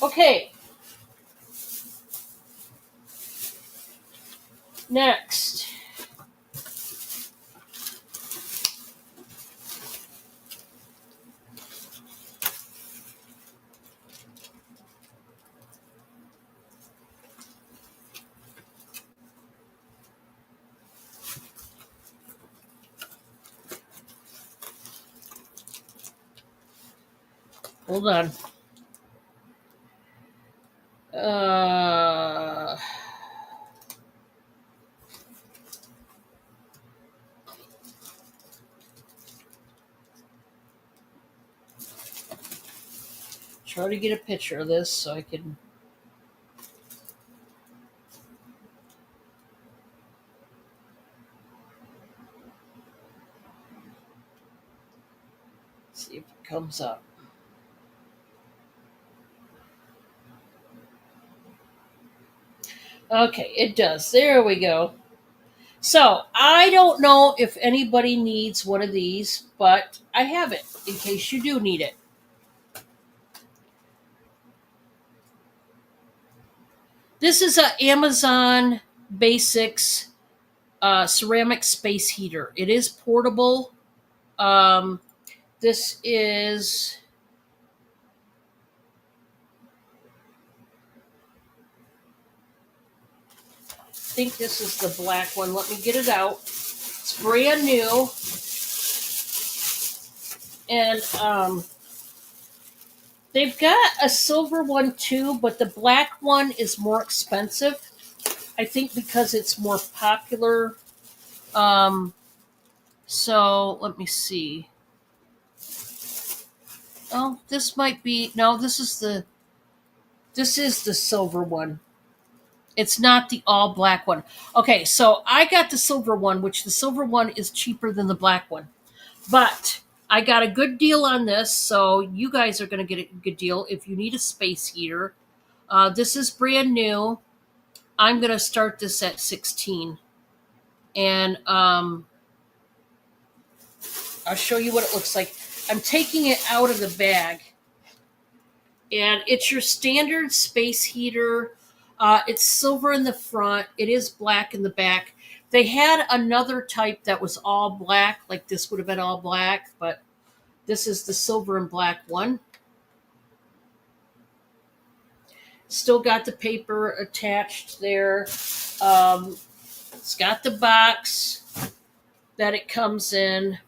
Okay. Next. Hold on. Uh, Try to get a picture of this so I can. See if it comes up. Okay, it does. There we go. So, I don't know if anybody needs one of these, but I have it in case you do need it. This is a Amazon Basics ceramic space heater. It is portable. Um, this is I think this is the black one. Let me get it out. It's brand new. And they've got a silver one too, but the black one is more expensive. I think because it's more popular. Um, so let me see. Oh, this might be no. This is the silver one. It's not the all black one. Okay, so I got the silver one, which the silver one is cheaper than the black one. But I got a good deal on this, so you guys are going to get a good deal if you need a space heater. This is brand new. I'm going to start this at 16. And I'll show you what it looks like. I'm taking it out of the bag. And it's your standard space heater. It's silver in the front. It is black in the back. They had another type that was all black, like this would have been all black, but this is the silver and black one. Still got the paper attached there. It's got the box that it comes in.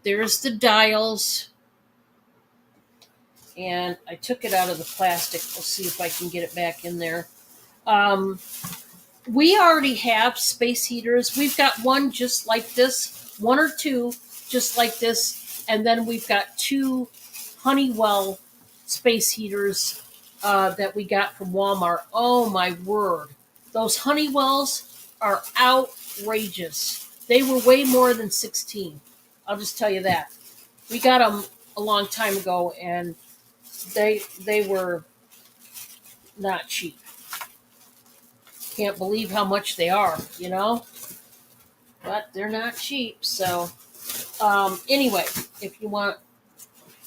There's the dials. And I took it out of the plastic. We'll see if I can get it back in there. We already have space heaters. We've got one just like this, one or two just like this, and then we've got two Honeywell space heaters that we got from Walmart. Oh my word. Those Honeywells are outrageous. They were way more than 16. I'll just tell you that. We got them a long time ago, and they were not cheap. Can't believe how much they are, you know? But they're not cheap. So, anyway, if you want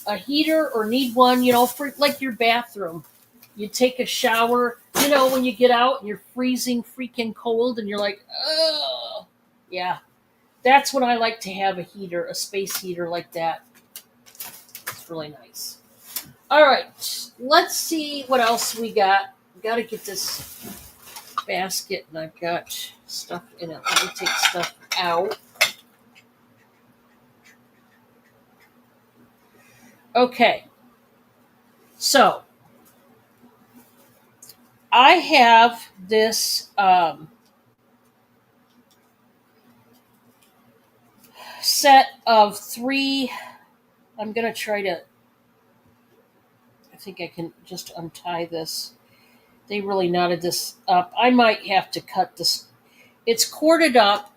a heater or need one, for like your bathroom. You take a shower, when you get out and you're freezing freaking cold and you're like, oh, yeah. That's when I like to have a heater, a space heater like that. It's really nice. All right, let's see what else we got. Got to get this basket, and I've got stuff in it. Let me take stuff out. Okay, so I have this set of 3. I'm going to try to, I think I can just untie this. They really knotted this up. I might have to cut this. It's corded up.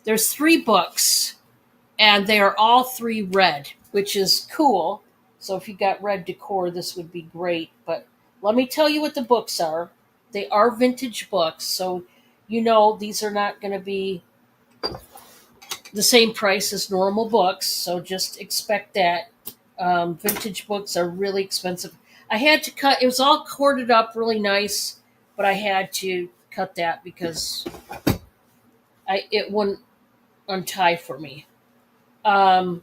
There's 3 books, and they are all 3 red, which is cool. So if you got red decor, this would be great. But let me tell you what the books are. They are vintage books, so these are not going to be the same price as normal books. So just expect that. Vintage books are really expensive. I had to cut. It was all corded up, really nice, but I had to cut that because it wouldn't untie for me. Um,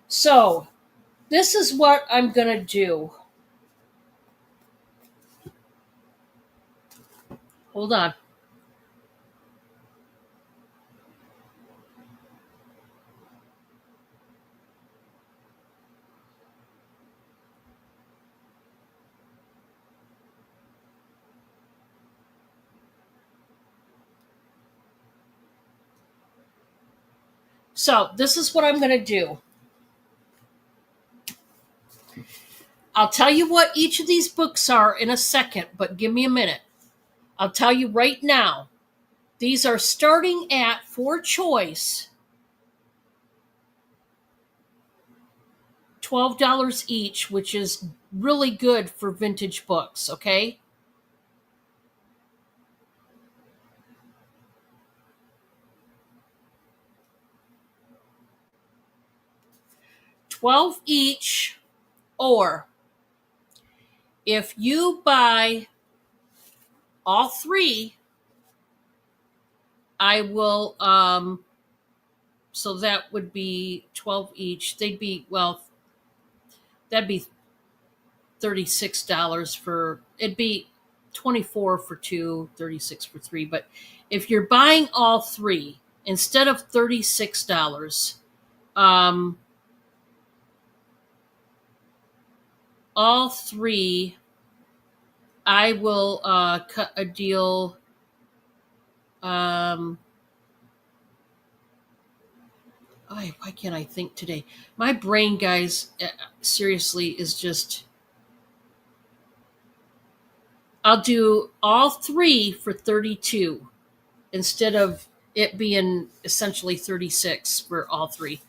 so this is what I'm gonna do. Hold on. So this is what I'm gonna do. I'll tell you what each of these books are in a second, but give me a minute. I'll tell you right now. These are starting at, for choice, $12 each, which is really good for vintage books, okay? $12 each, or if you buy all 3, I will so that would be 12 each. They'd be, well, that'd be $36 for, it'd be 24 for 2, 36 for 3. But if you're buying all 3 instead of $36, um all 3, I will cut a deal. Why can't I think today? My brain, guys, seriously, is just. I'll do all 3 for 32 instead of it being essentially 36 for all 3.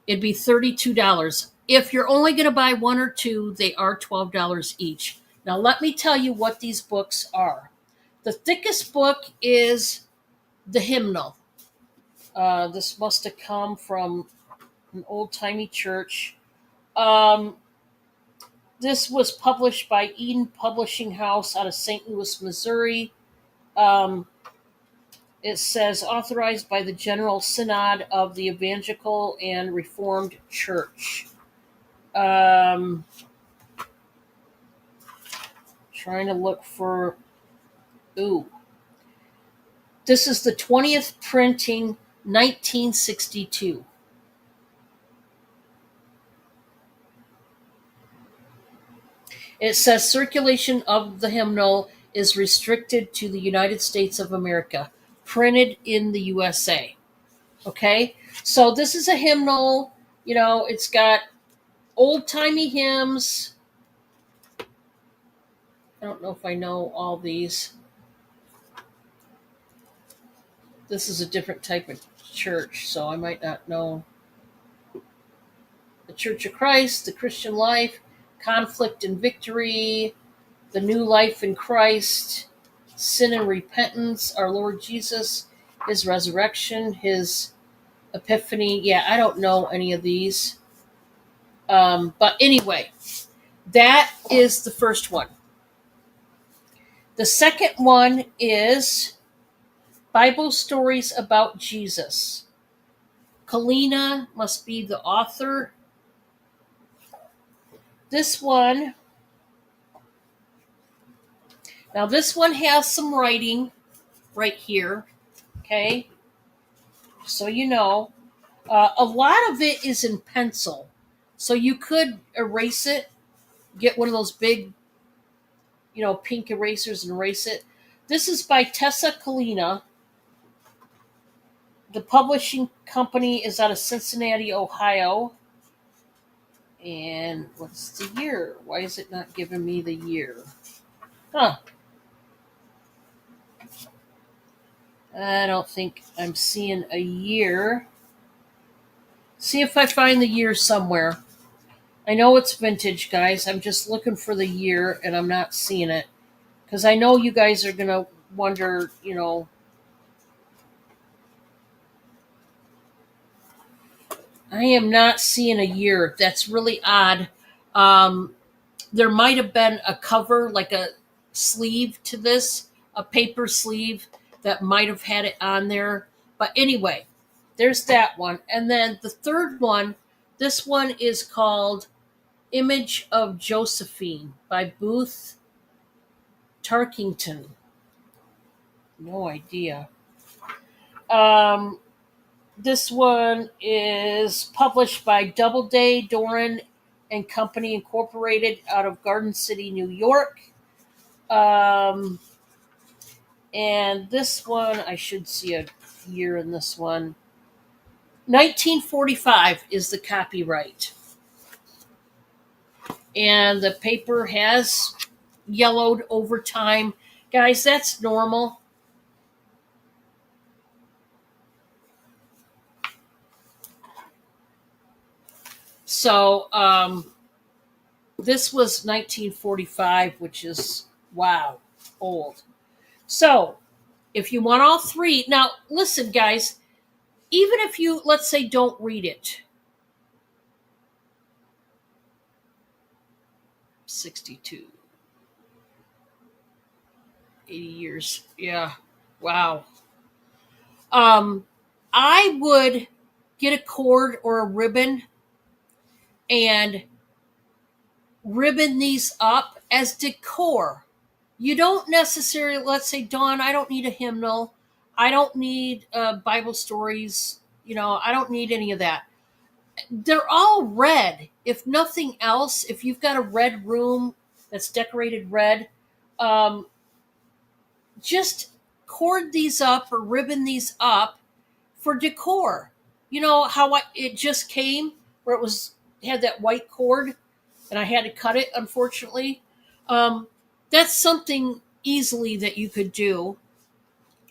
It'd be $32. If you're only going to buy 1 or 2, they are $12 each. Now, let me tell you what these books are. The thickest book is the hymnal. This must have come from an old timey church. Um, this was published by Eden Publishing House out of St. Louis, Missouri. Um, it says authorized by the General Synod of the Evangelical and Reformed Church. Um, trying to look for. Ooh. This is the 20th printing, 1962. It says circulation of the hymnal is restricted to the United States of America, printed in the USA. Okay? So this is a hymnal, it's got old timey hymns. I don't know if I know all these. This is a different type of church, so I might not know. The Church of Christ, the Christian Life, Conflict and Victory, the new life in Christ, sin and repentance, our Lord Jesus, his resurrection, his epiphany. Yeah, I don't know any of these. But anyway, that is the first one. The second one is Bible Stories About Jesus. Kalina must be the author. This one, now this one has some writing right here, okay? So you know. A lot of it is in pencil. So you could erase it, get one of those big, pink erasers and erase it. This is by Tessa Kalina. The publishing company is out of Cincinnati, Ohio. And what's the year? Why is it not giving me the year? Huh. I don't think I'm seeing a year. See if I find the year somewhere. I know it's vintage, guys. I'm just looking for the year and I'm not seeing it. Because I know you guys are going to wonder, I am not seeing a year. That's really odd. Um, there might have been a cover, like a sleeve to this, a paper sleeve that might have had it on there. But anyway, there's that one. And then the third one, this one is called Image of Josephine by Booth Tarkington. No idea. Um, this one is published by Doubleday, Doran and Company Incorporated out of Garden City, New York. And this one, I should see a year in this one. 1945 is the copyright. And the paper has yellowed over time. Guys, that's normal. So, this was 1945, which is, wow, old. So, if you want all three, now listen, guys, even if you, let's say, don't read it, 62, 80 years, yeah, wow. I would get a cord or a ribbon and ribbon these up as decor. You don't necessarily, let's say, Dawn, I don't need a hymnal. I don't need Bible stories. I don't need any of that. They're all red. If nothing else, if you've got a red room that's decorated red, um, just cord these up or ribbon these up for decor. You know how it just came where had that white cord and I had to cut it, unfortunately. Um, that's something easily that you could do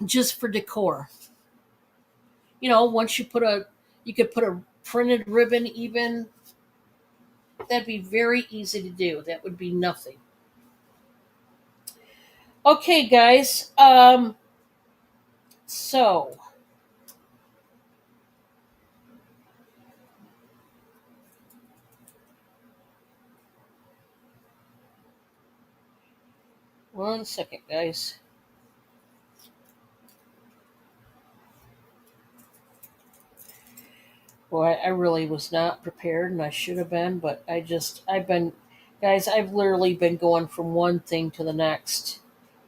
just for decor. Once you could put a printed ribbon even. That'd be very easy to do. That would be nothing. Okay, guys. So one second, guys. Boy, I really was not prepared and I should have been, but I've literally been going from one thing to the next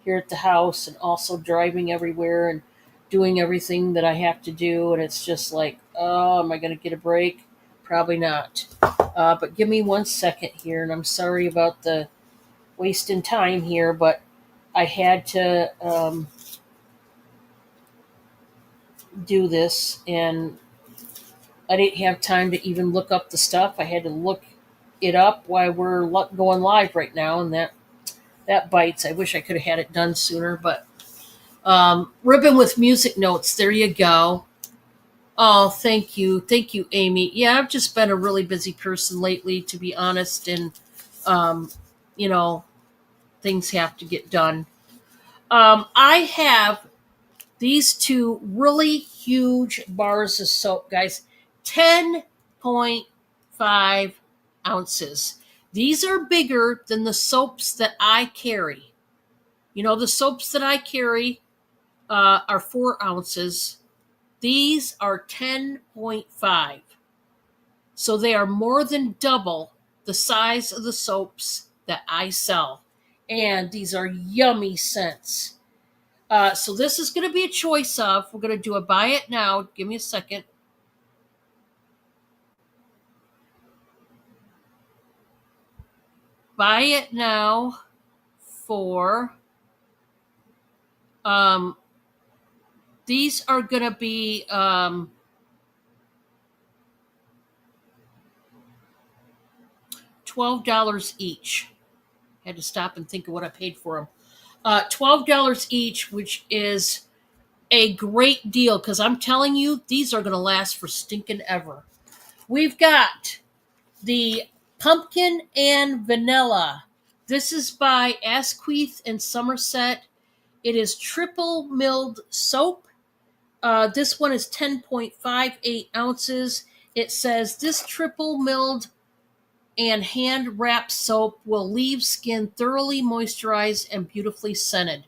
here at the house and also driving everywhere and doing everything that I have to do. And it's just like, oh, am I going to get a break? Probably not. But give me 1 second here. And I'm sorry about the wasting time here, but I had to do this and I didn't have time to even look up the stuff. I had to look it up while we're going live right now, and that bites. I wish I could have had it done sooner, but ribbon with music notes. There you go. Oh, thank you, Amy. Yeah, I've just been a really busy person lately, to be honest, and um, you know, things have to get done. I have these two really huge bars of soap, guys, 10.5 ounces. These are bigger than the soaps that I carry. You know, the soaps that I carry are 4 ounces. These are 10.5. So they are more than double the size of the soaps that I sell. And these are yummy scents. So this is going to be a choice of, we're going to do a buy it now. Give me a second. Buy it now for, these are going to be, $12 each. Had to stop and think of what I paid for them. $12 each, which is a great deal because I'm telling you, these are going to last for stinking ever. We've got the pumpkin and vanilla. This is by Asquith and Somerset. It is triple milled soap. This one is 10.58 ounces. It says this triple milled and hand wrapped soap will leave skin thoroughly moisturized and beautifully scented.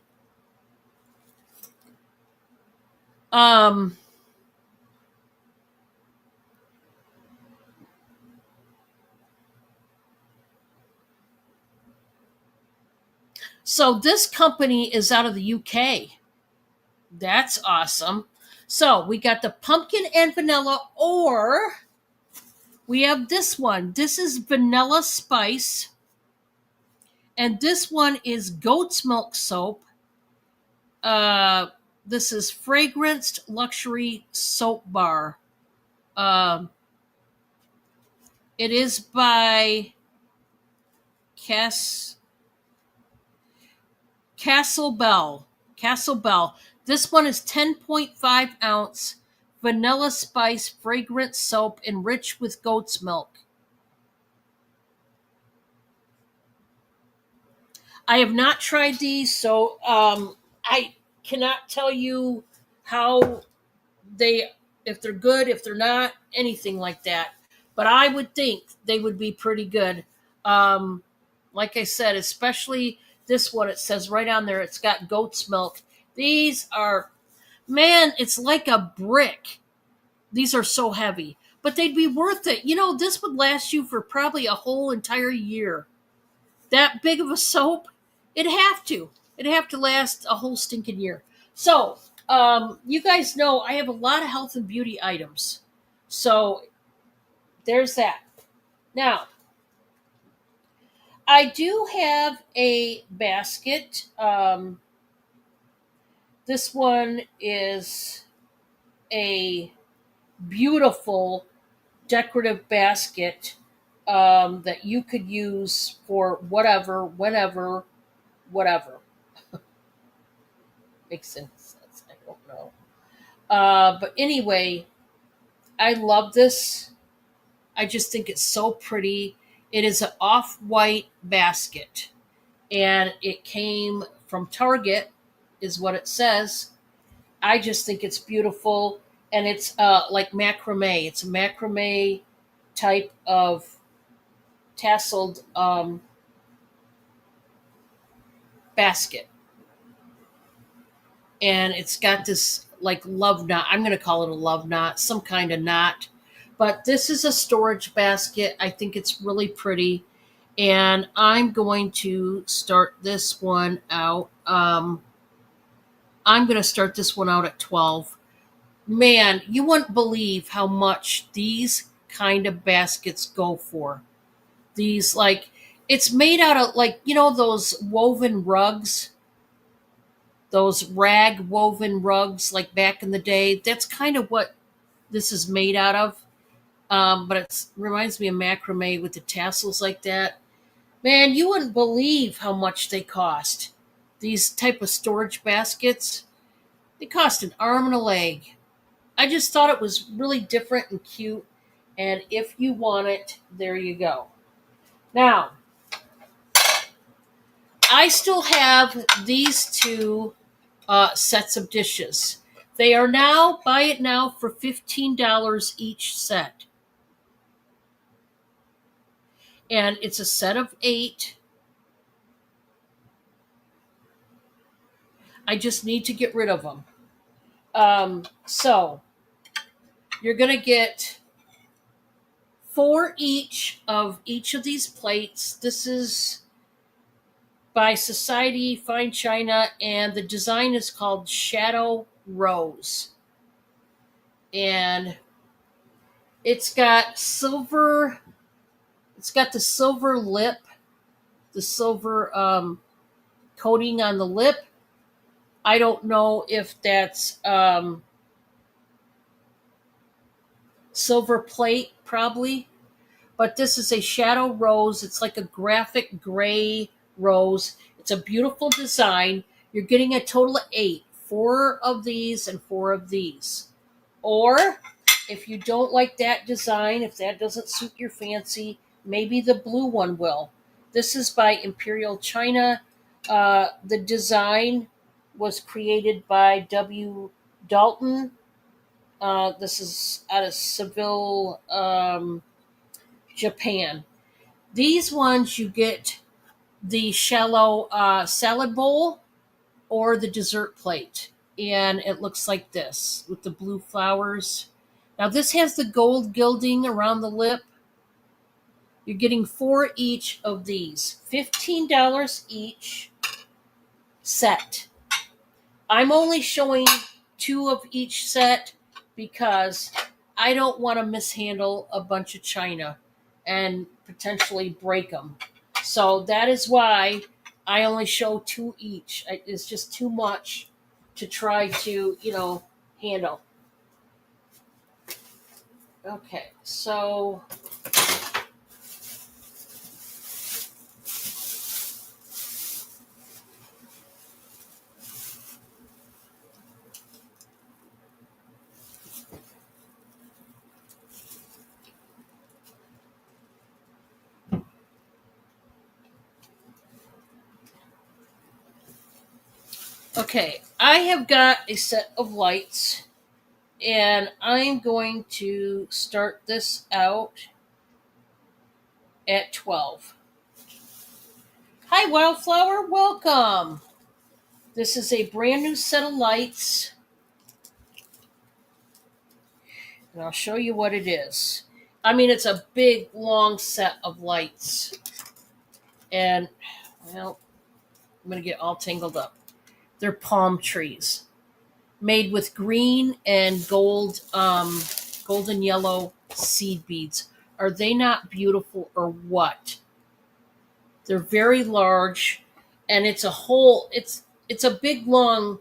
So this company is out of the UK. That's awesome. So we got the pumpkin and vanilla, or we have this one. This is vanilla spice. And this one is goat's milk soap. This is fragranced luxury soap bar. It is by Castle Bell. Castle Bell. This one is 10.5 ounce vanilla spice fragrant soap enriched with goat's milk. I have not tried these, so I cannot tell you how they, if they're good, if they're not, anything like that. But I would think they would be pretty good. Like I said, especially this one, it says right on there, it's got goat's milk. These are, man, it's like a brick. These are so heavy, but they'd be worth it. You know, this would last you for probably a whole entire year. That big of a soap, it'd have to. It'd have to last a whole stinking year. So, you guys know I have a lot of health and beauty items. So, there's that. Now, I do have a basket. This one is a beautiful decorative basket that you could use for whatever, whenever, whatever. Makes sense. I don't know. But anyway, I love this. I just think it's so pretty. It is an off-white basket, and it came from Target, is what it says. I just think it's beautiful, and it's like macrame. It's a macrame type of tasseled basket, and it's got this like love knot. I'm going to call it a love knot, some kind of knot. But this is a storage basket. I think it's really pretty. And I'm going to start this one out. I'm going to start this one out at 12. Man, you wouldn't believe how much these kind of baskets go for. These, like, it's made out of, like, you know, those woven rugs, those rag woven rugs, like back in the day. That's kind of what this is made out of. But it reminds me of macrame with the tassels like that. Man, you wouldn't believe how much they cost. These type of storage baskets, they cost an arm and a leg. I just thought it was really different and cute. And if you want it, there you go. Now, I still have these two sets of dishes. They are now, buy it now for $15 each set. And it's a set of 8. I just need to get rid of them. So you're going to get 4 each of these plates. This is by Society Fine China, and the design is called Shadow Rose. And it's got silver, it's got the silver lip, the silver coating on the lip. I don't know if that's silver plate, probably. But this is a shadow rose. It's like a graphic gray rose. It's a beautiful design. You're getting a total of 8. 4 of these and 4 of these. Or if you don't like that design, if that doesn't suit your fancy, maybe the blue one will. This is by Imperial China. The design was created by W. Dalton. This is out of Seville, Japan. These ones you get the shallow salad bowl or the dessert plate. And it looks like this with the blue flowers. Now, this has the gold gilding around the lip. You're getting 4 each of these, $15 each set. I'm only showing 2 of each set because I don't want to mishandle a bunch of china and potentially break them. So that is why I only show 2 each. It's just too much to try to, handle. Okay, so okay, I have got a set of lights, and I'm going to start this out at 12. Hi, Wildflower, welcome. This is a brand new set of lights, and I'll show you what it is. I mean, it's a big, long set of lights, and, well, I'm going to get all tangled up. They're palm trees made with green and gold, golden yellow seed beads. Are they not beautiful or what? They're very large, and it's a big long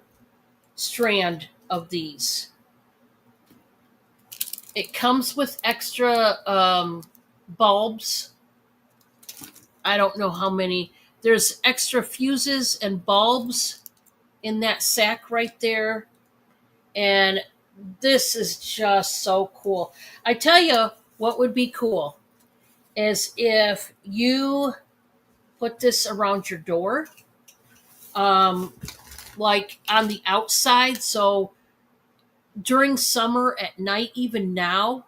strand of these. It comes with extra bulbs. I don't know how many. There's extra fuses and bulbs in that sack right there. And this is just so cool. I tell you what would be cool is if you put this around your door, like on the outside. So during summer at night, even now,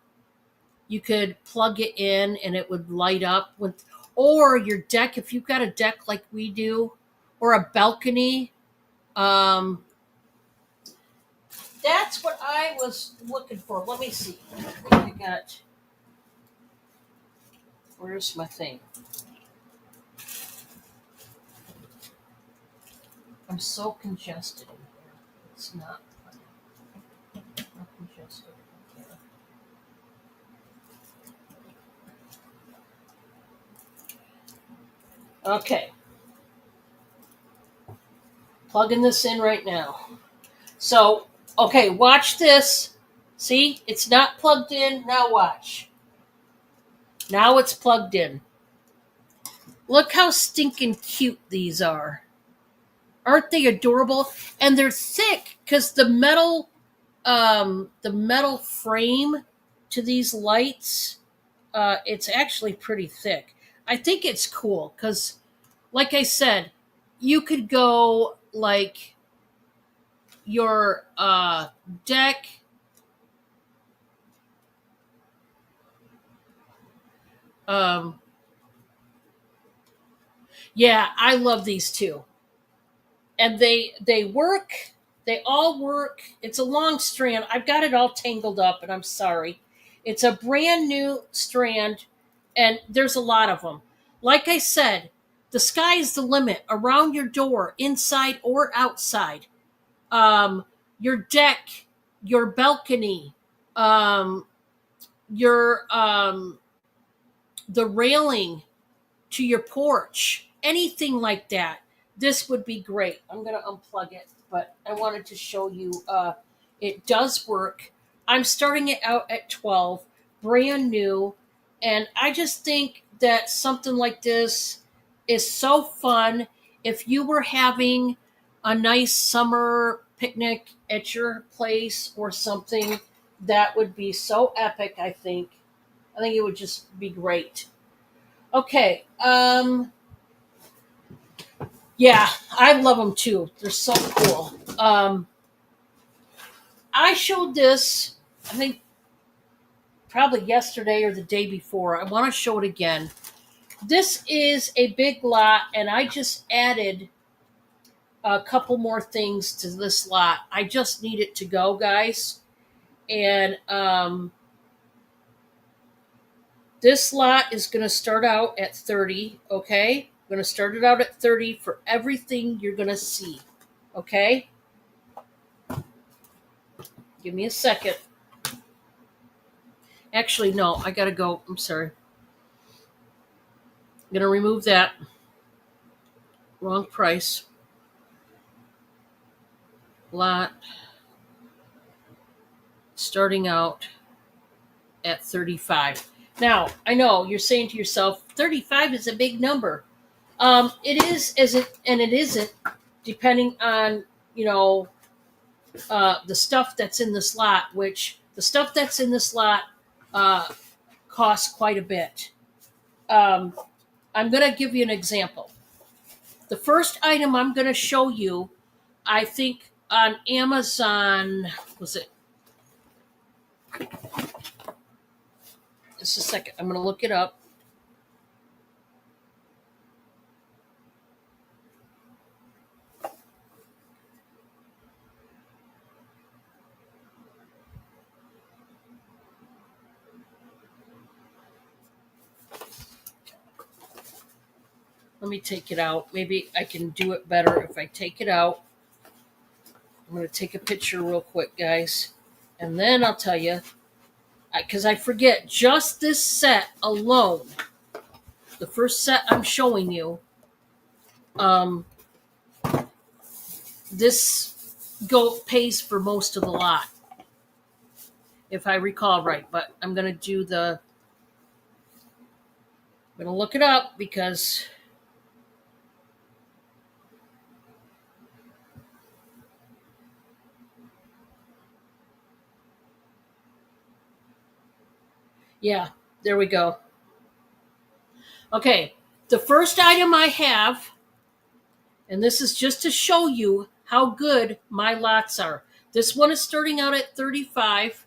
you could plug it in and it would light up with, or your deck, if you've got a deck like we do, or a balcony. That's what I was looking for. Let me see. I got, where's my thing? I'm so congested in here. It's not funny. I'm congested in here. Okay. Plugging this in right now. So, okay, watch this. See, it's not plugged in. Now watch. Now it's plugged in. Look how stinking cute these are. Aren't they adorable? And they're thick because the metal frame to these lights, it's actually pretty thick. I think it's cool because, like I said, you could go like your deck. Um, yeah, I love these too, and they work. They all work. It's a long strand. I've got it all tangled up, and I'm sorry. It's a brand new strand, and there's a lot of them. Like I said, the sky is the limit around your door, inside or outside. Um, your deck, your balcony, um, your the railing to your porch, anything like that. This would be great. I'm going to unplug it, but I wanted to show you it does work. I'm starting it out at 12, brand new, and I just think that something like this is so fun. If you were having a nice summer picnic at your place or something, that would be so epic, I think. I think it would just be great. Okay. Yeah, I love them too. They're so cool. I showed this, I think, probably yesterday or the day before. I want to show it again. This is a big lot, and I just added a couple more things to this lot. I just need it to go, guys. And this lot is going to start out at 30, okay? I'm going to start it out at 30 for everything you're going to see, okay? Give me a second. Actually, no, I got to go. I'm sorry. I'm going to remove that. Wrong price. Lot starting out at 35. Now, I know you're saying to yourself, 35 is a big number. It is as it and it isn't, depending on the stuff that's in this lot. Which the stuff that's in this lot uh, costs quite a bit. Um, I'm going to give you an example. The first item I'm going to show you, I think on Amazon, was it? Just a second. I'm going to look it up. Let me take it out. Maybe I can do it better if I take it out. I'm going to take a picture real quick, guys. And then I'll tell you, because I forget, just this set alone, the first set I'm showing you, um, this pays for most of the lot, if I recall right. But I'm going to I'm going to look it up because yeah, there we go. Okay, the first item I have, and this is just to show you how good my lots are. This one is starting out at 35.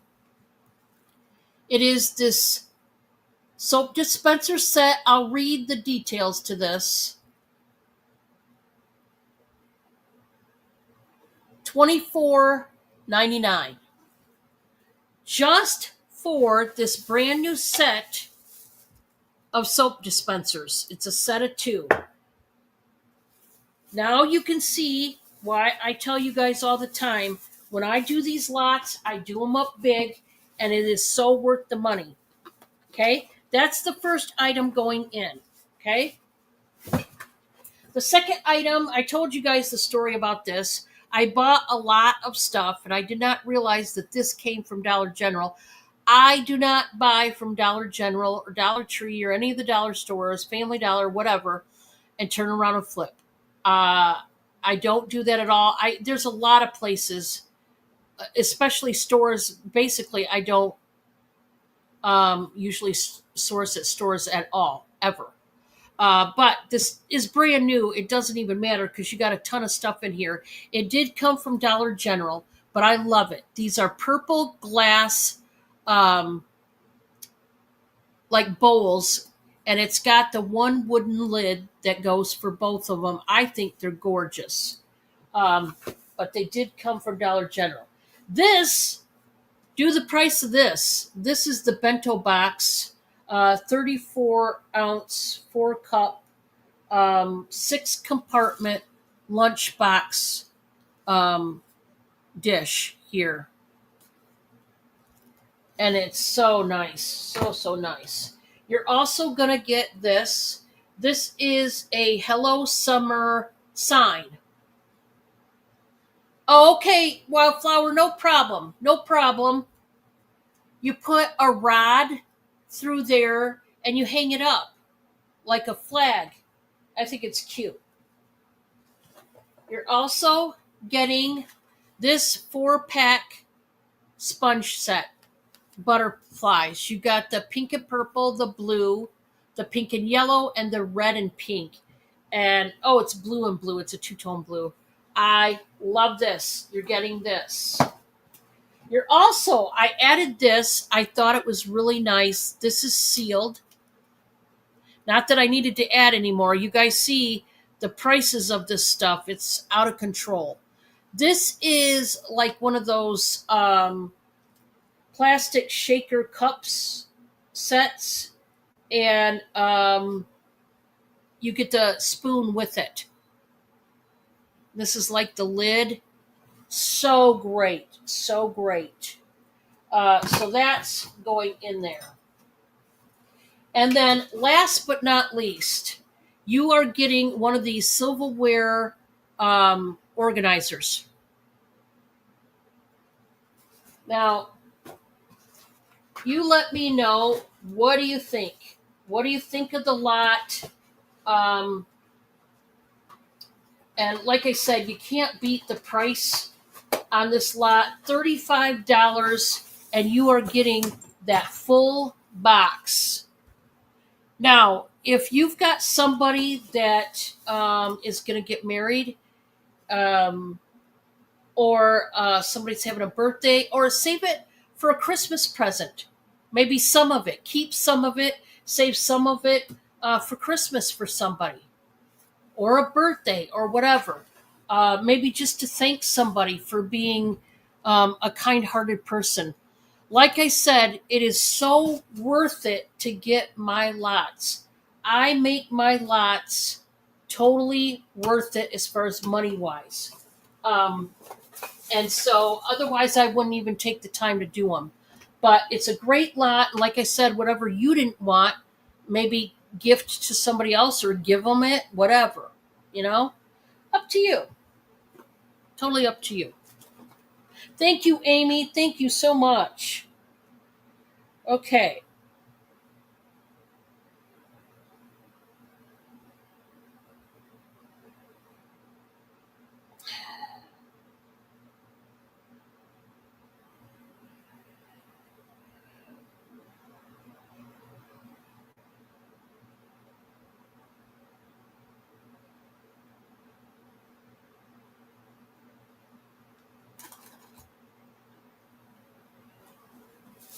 It is this soap dispenser set. I'll read the details to this. $24.99. Just for this brand new set of soap dispensers. It's a set of 2. Now you can see why I tell you guys all the time, when I do these lots, I do them up big, and it is so worth the money. Okay? That's the first item going in. Okay? The second item, I told you guys the story about this. I bought a lot of stuff, and I did not realize that this came from Dollar General. I do not buy from Dollar General or Dollar Tree or any of the dollar stores, Family Dollar, whatever, and turn around and flip. I don't do that at all. There's a lot of places, especially stores. Basically, I don't usually source at stores at all, ever. But this is brand new. It doesn't even matter because you got a ton of stuff in here. It did come from Dollar General, but I love it. These are purple glass, um, like bowls, and it's got the one wooden lid that goes for both of them. I think they're gorgeous. Um, but they did come from Dollar General. This, do the price of this. This is the bento box, 34-ounce, 4-cup, 6-compartment lunchbox dish here. And it's so nice. So nice. You're also going to get this. This is a Hello Summer sign. Oh, okay, Wildflower, no problem. No problem. You put a rod through there and you hang it up like a flag. I think it's cute. You're also getting this 4-pack sponge set. Butterflies. You got the pink and purple, the blue, the pink and yellow, and the red and pink. And oh, it's blue and blue. It's a 2-tone blue. I love this. You're getting this. You're also, I added this. I thought it was really nice. This is sealed. Not that I needed to add anymore. You guys see the prices of this stuff. It's out of control. This is like one of those plastic shaker cups sets, and you get the spoon with it. This is like the lid. So great. So great. So that's going in there. And then last but not least, you are getting one of these silverware organizers. Now, you let me know, what do you think? What do you think of the lot? And like I said, you can't beat the price on this lot. $35, and you are getting that full box. Now, if you've got somebody that is going to get married, or somebody's having a birthday, or save it for a Christmas present. Maybe some of it. Keep some of it. Save some of it for Christmas for somebody, or a birthday, or whatever. Maybe just to thank somebody for being a kind-hearted person. Like I said, it is so worth it to get my lots. I make my lots totally worth it as far as money-wise. And so otherwise I wouldn't even take the time to do them. But it's a great lot. And like I said, whatever you didn't want, maybe gift to somebody else or give them it, whatever. Up to you. Totally up to you. Thank you, Amy. Thank you so much. Okay.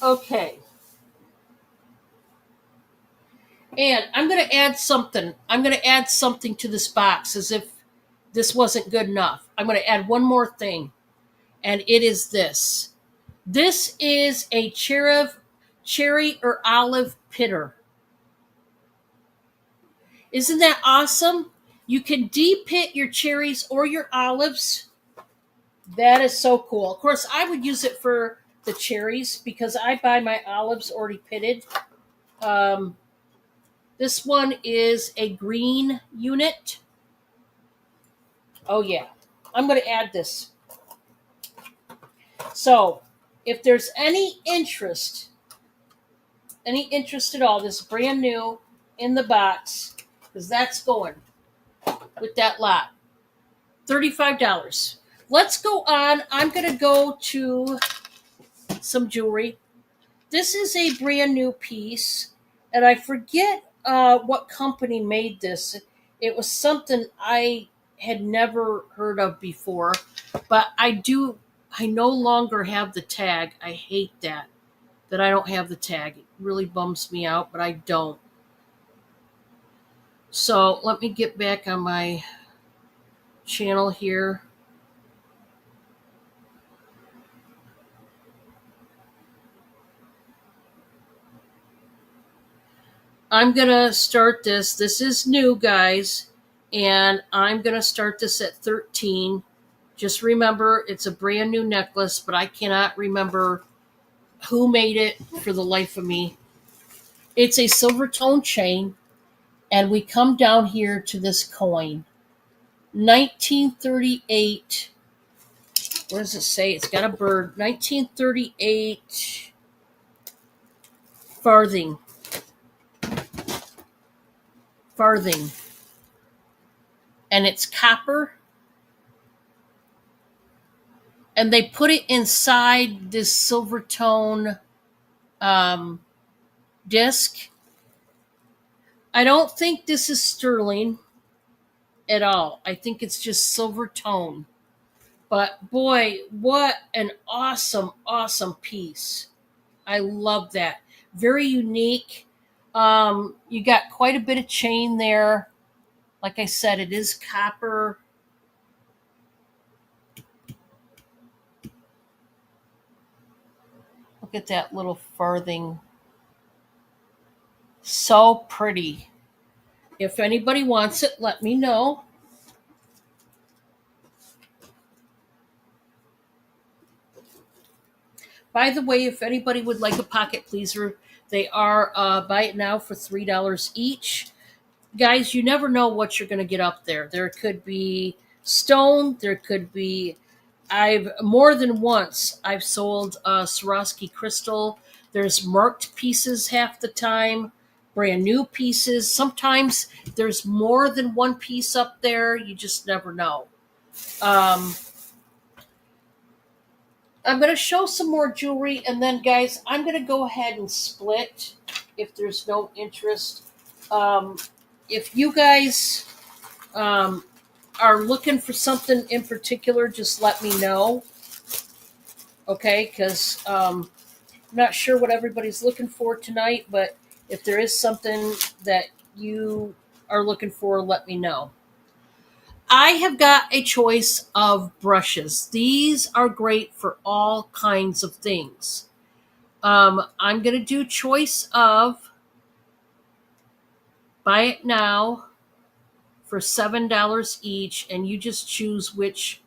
Okay. And I'm going to add something. I'm going to add something to this box as if this wasn't good enough. I'm going to add one more thing, and it is this. This is a cherry or olive pitter. Isn't that awesome? You can de-pit your cherries or your olives. That is so cool. Of course, I would use it for the cherries because I buy my olives already pitted. This one is a green unit. Oh yeah, I'm going to add this. So, if there's any interest at all, this is brand new in the box, because that's going with that lot. $35. Let's go on. I'm going to go to some jewelry. This is a brand new piece, and I forget what company made this. It was something I had never heard of before, but I no longer have the tag. I hate that I don't have the tag. It really bums me out, but I don't. So let me get back on my channel here. I'm gonna start this. This is new, guys, and I'm gonna start this at 13. Just remember, it's a brand new necklace, but I cannot remember who made it for the life of me. It's a silver tone chain, and we come down here to this coin. 1938. What does it say? It's got a bird. 1938 farthing. Farthing. And it's copper. And they put it inside this silver tone disc. I don't think this is sterling at all. I think it's just silver tone. But boy, what an awesome, awesome piece. I love that. Very unique. You got quite a bit of chain there. Like I said, it is copper. Look at that little farthing. So pretty. If anybody wants it, let me know. By the way, if anybody would like a pocket pleaser, they are buy it now for $3 each. Guys, you never know what you're going to get up there. There could be stone. There could be. I've more than once I've sold Swarovski crystal. There's marked pieces half the time, brand new pieces. Sometimes there's more than one piece up there. You just never know. I'm going to show some more jewelry, and then, guys, I'm going to go ahead and split if there's no interest. If you guys are looking for something in particular, just let me know. Okay, because I'm not sure what everybody's looking for tonight, but if there is something that you are looking for, let me know. I have got a choice of brushes. These are great for all kinds of things. I'm going to do choice of buy it now for $7 each, and you just choose which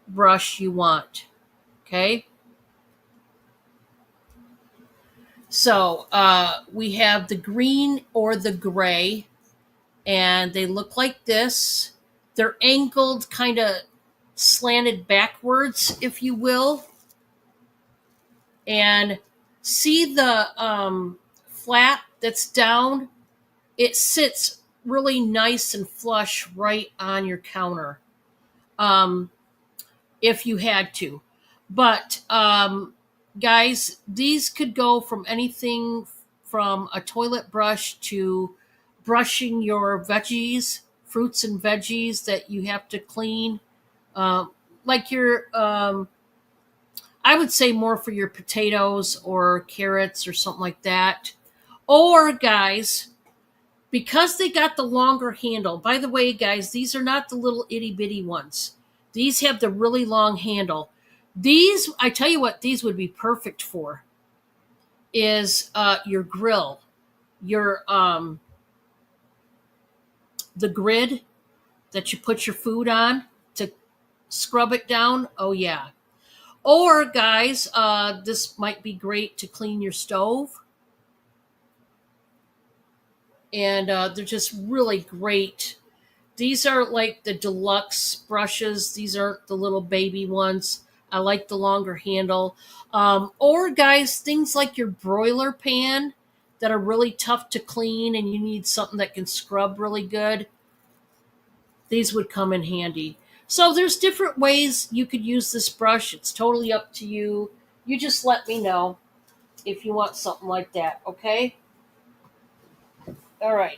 brush you want. Okay? So we have the green or the gray, and they look like this. They're angled, kind of slanted backwards, if you will. And see the flap that's down? It sits really nice and flush right on your counter if you had to. But guys, these could go from anything from a toilet brush to brushing your veggies, fruits and veggies that you have to clean. Like your, I would say more for your potatoes or carrots or something like that. Or, guys, because they got the longer handle, by the way, guys, these are not the little itty bitty ones. These have the really long handle. These, I tell you what, these would be perfect for is your grill, your the grid that you put your food on to scrub it down. Oh yeah. Or guys, this might be great to clean your stove. And they're just really great. These are like the deluxe brushes. These aren't the little baby ones. I like the longer handle. Or, guys, things like your broiler pan that are really tough to clean and you need something that can scrub really good. These would come in handy. So there's different ways you could use this brush. It's totally up to you. You just let me know if you want something like that, okay? All right.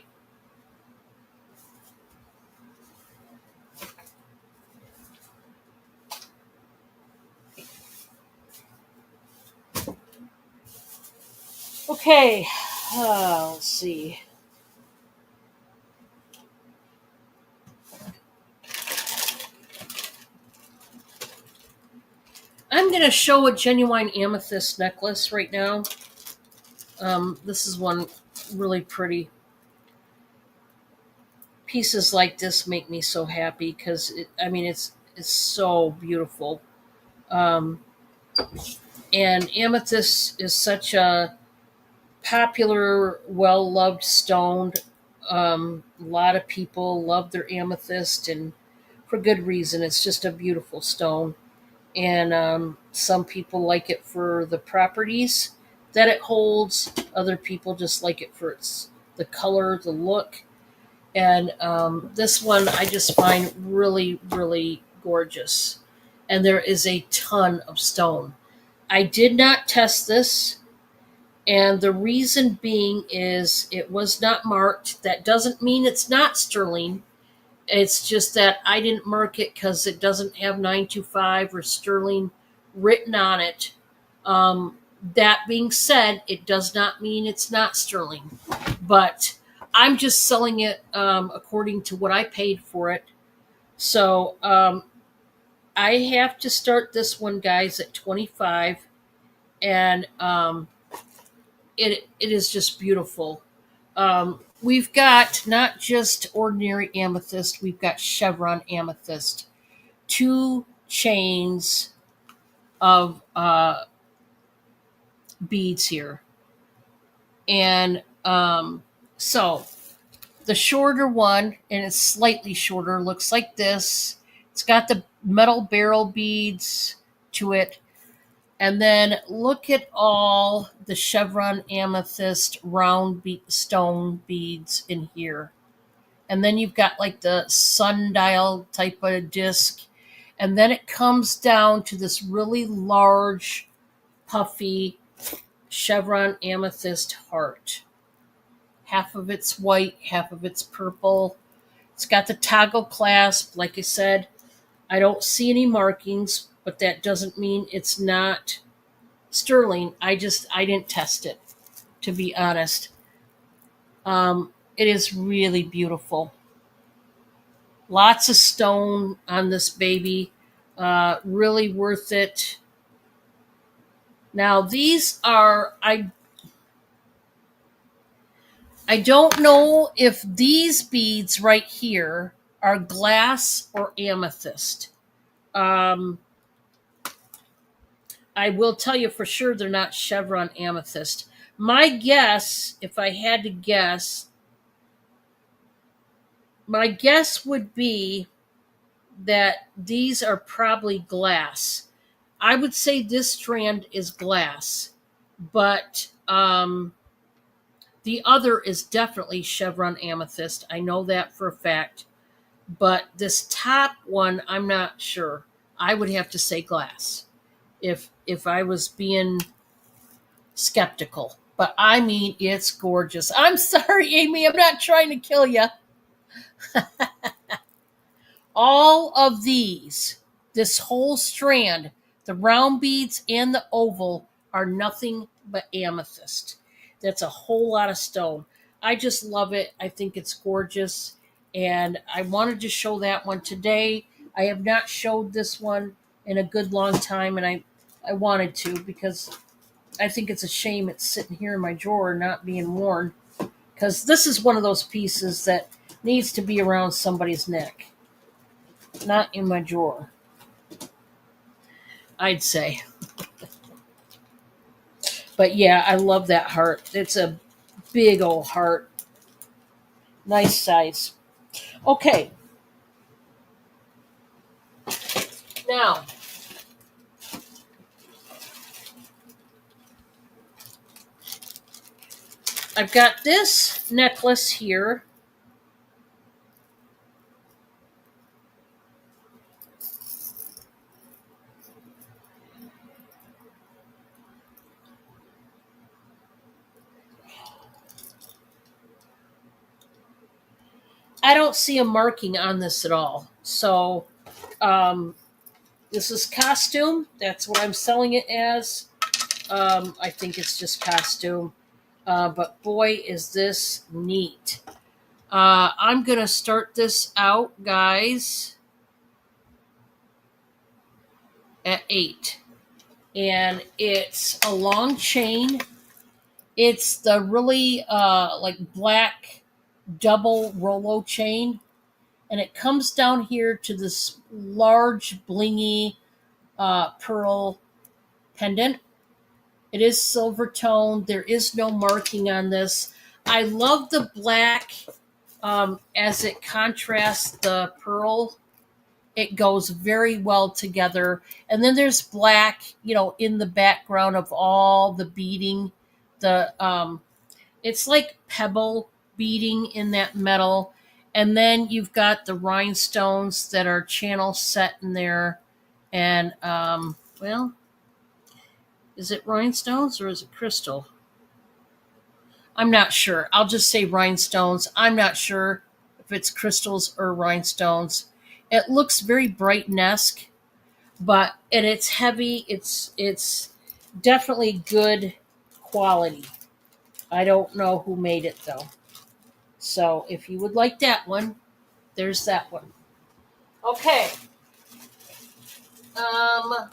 Okay. Let's see. I'm going to show a genuine amethyst necklace right now. This is one really pretty. Pieces like this make me so happy because it's so beautiful. Um, and amethyst is such a popular, well loved stone. A lot of people love their amethyst, and for good reason. It's just a beautiful stone. And some people like it for the properties that it holds. Other people just like it for the color, the look. And this one I just find really, really gorgeous. And there is a ton of stone. I did not test this, and the reason being is it was not marked. That doesn't mean it's not sterling. It's just that I didn't mark it because it doesn't have 925 or sterling written on it. That being said, it does not mean it's not sterling. But I'm just selling it according to what I paid for it. So I have to start this one, guys, at 25. And it is just beautiful. We've got not just ordinary amethyst, we've got chevron amethyst, two chains of beads here. And so the shorter one, and it's slightly shorter, looks like this. It's got the metal barrel beads to it. And then look at all the chevron amethyst round stone beads in here. And then you've got like the sundial type of disc. And then it comes down to this really large, puffy chevron amethyst heart. Half of it's white, half of it's purple. It's got the toggle clasp. Like I said, I don't see any markings, but that doesn't mean it's not sterling. I didn't test it, to be honest. It is really beautiful. Lots of stone on this baby. Really worth it. Now these are I don't know if these beads right here are glass or amethyst. Um, I will tell you for sure they're not chevron amethyst. My guess, if I had to guess, my guess would be that these are probably glass. I would say this strand is glass, but the other is definitely chevron amethyst. I know that for a fact. But this top one, I'm not sure. I would have to say glass if I was being skeptical. But I mean, it's gorgeous. I'm sorry, Amy. I'm not trying to kill you. All of these, this whole strand, the round beads and the oval, are nothing but amethyst. That's a whole lot of stone. I just love it. I think it's gorgeous. And I wanted to show that one today. I have not showed this one in a good long time, and I wanted to because I think it's a shame it's sitting here in my drawer not being worn. Because this is one of those pieces that needs to be around somebody's neck, not in my drawer, I'd say. But yeah, I love that heart. It's a big old heart. Nice size. Okay. Now, I've got this necklace here. I don't see a marking on this at all. So um, this is costume. That's what I'm selling it as. I think it's just costume. But boy, is this neat. I'm going to start this out, guys, at 8. And it's a long chain. It's the really like black double Rolo chain. And it comes down here to this large blingy pearl pendant. It is silver toned. There is no marking on this. I love the black as it contrasts the pearl. It goes very well together. And then there's black, in the background of all the beading. The It's like pebble beading in that metal. And then you've got the rhinestones that are channel set in there. And well, is it rhinestones or is it crystal? I'm not sure. I'll just say rhinestones. I'm not sure if it's crystals or rhinestones. It looks very Brighton-esque, and it's heavy. It's definitely good quality. I don't know who made it though. So if you would like that one, there's that one. Okay. Um,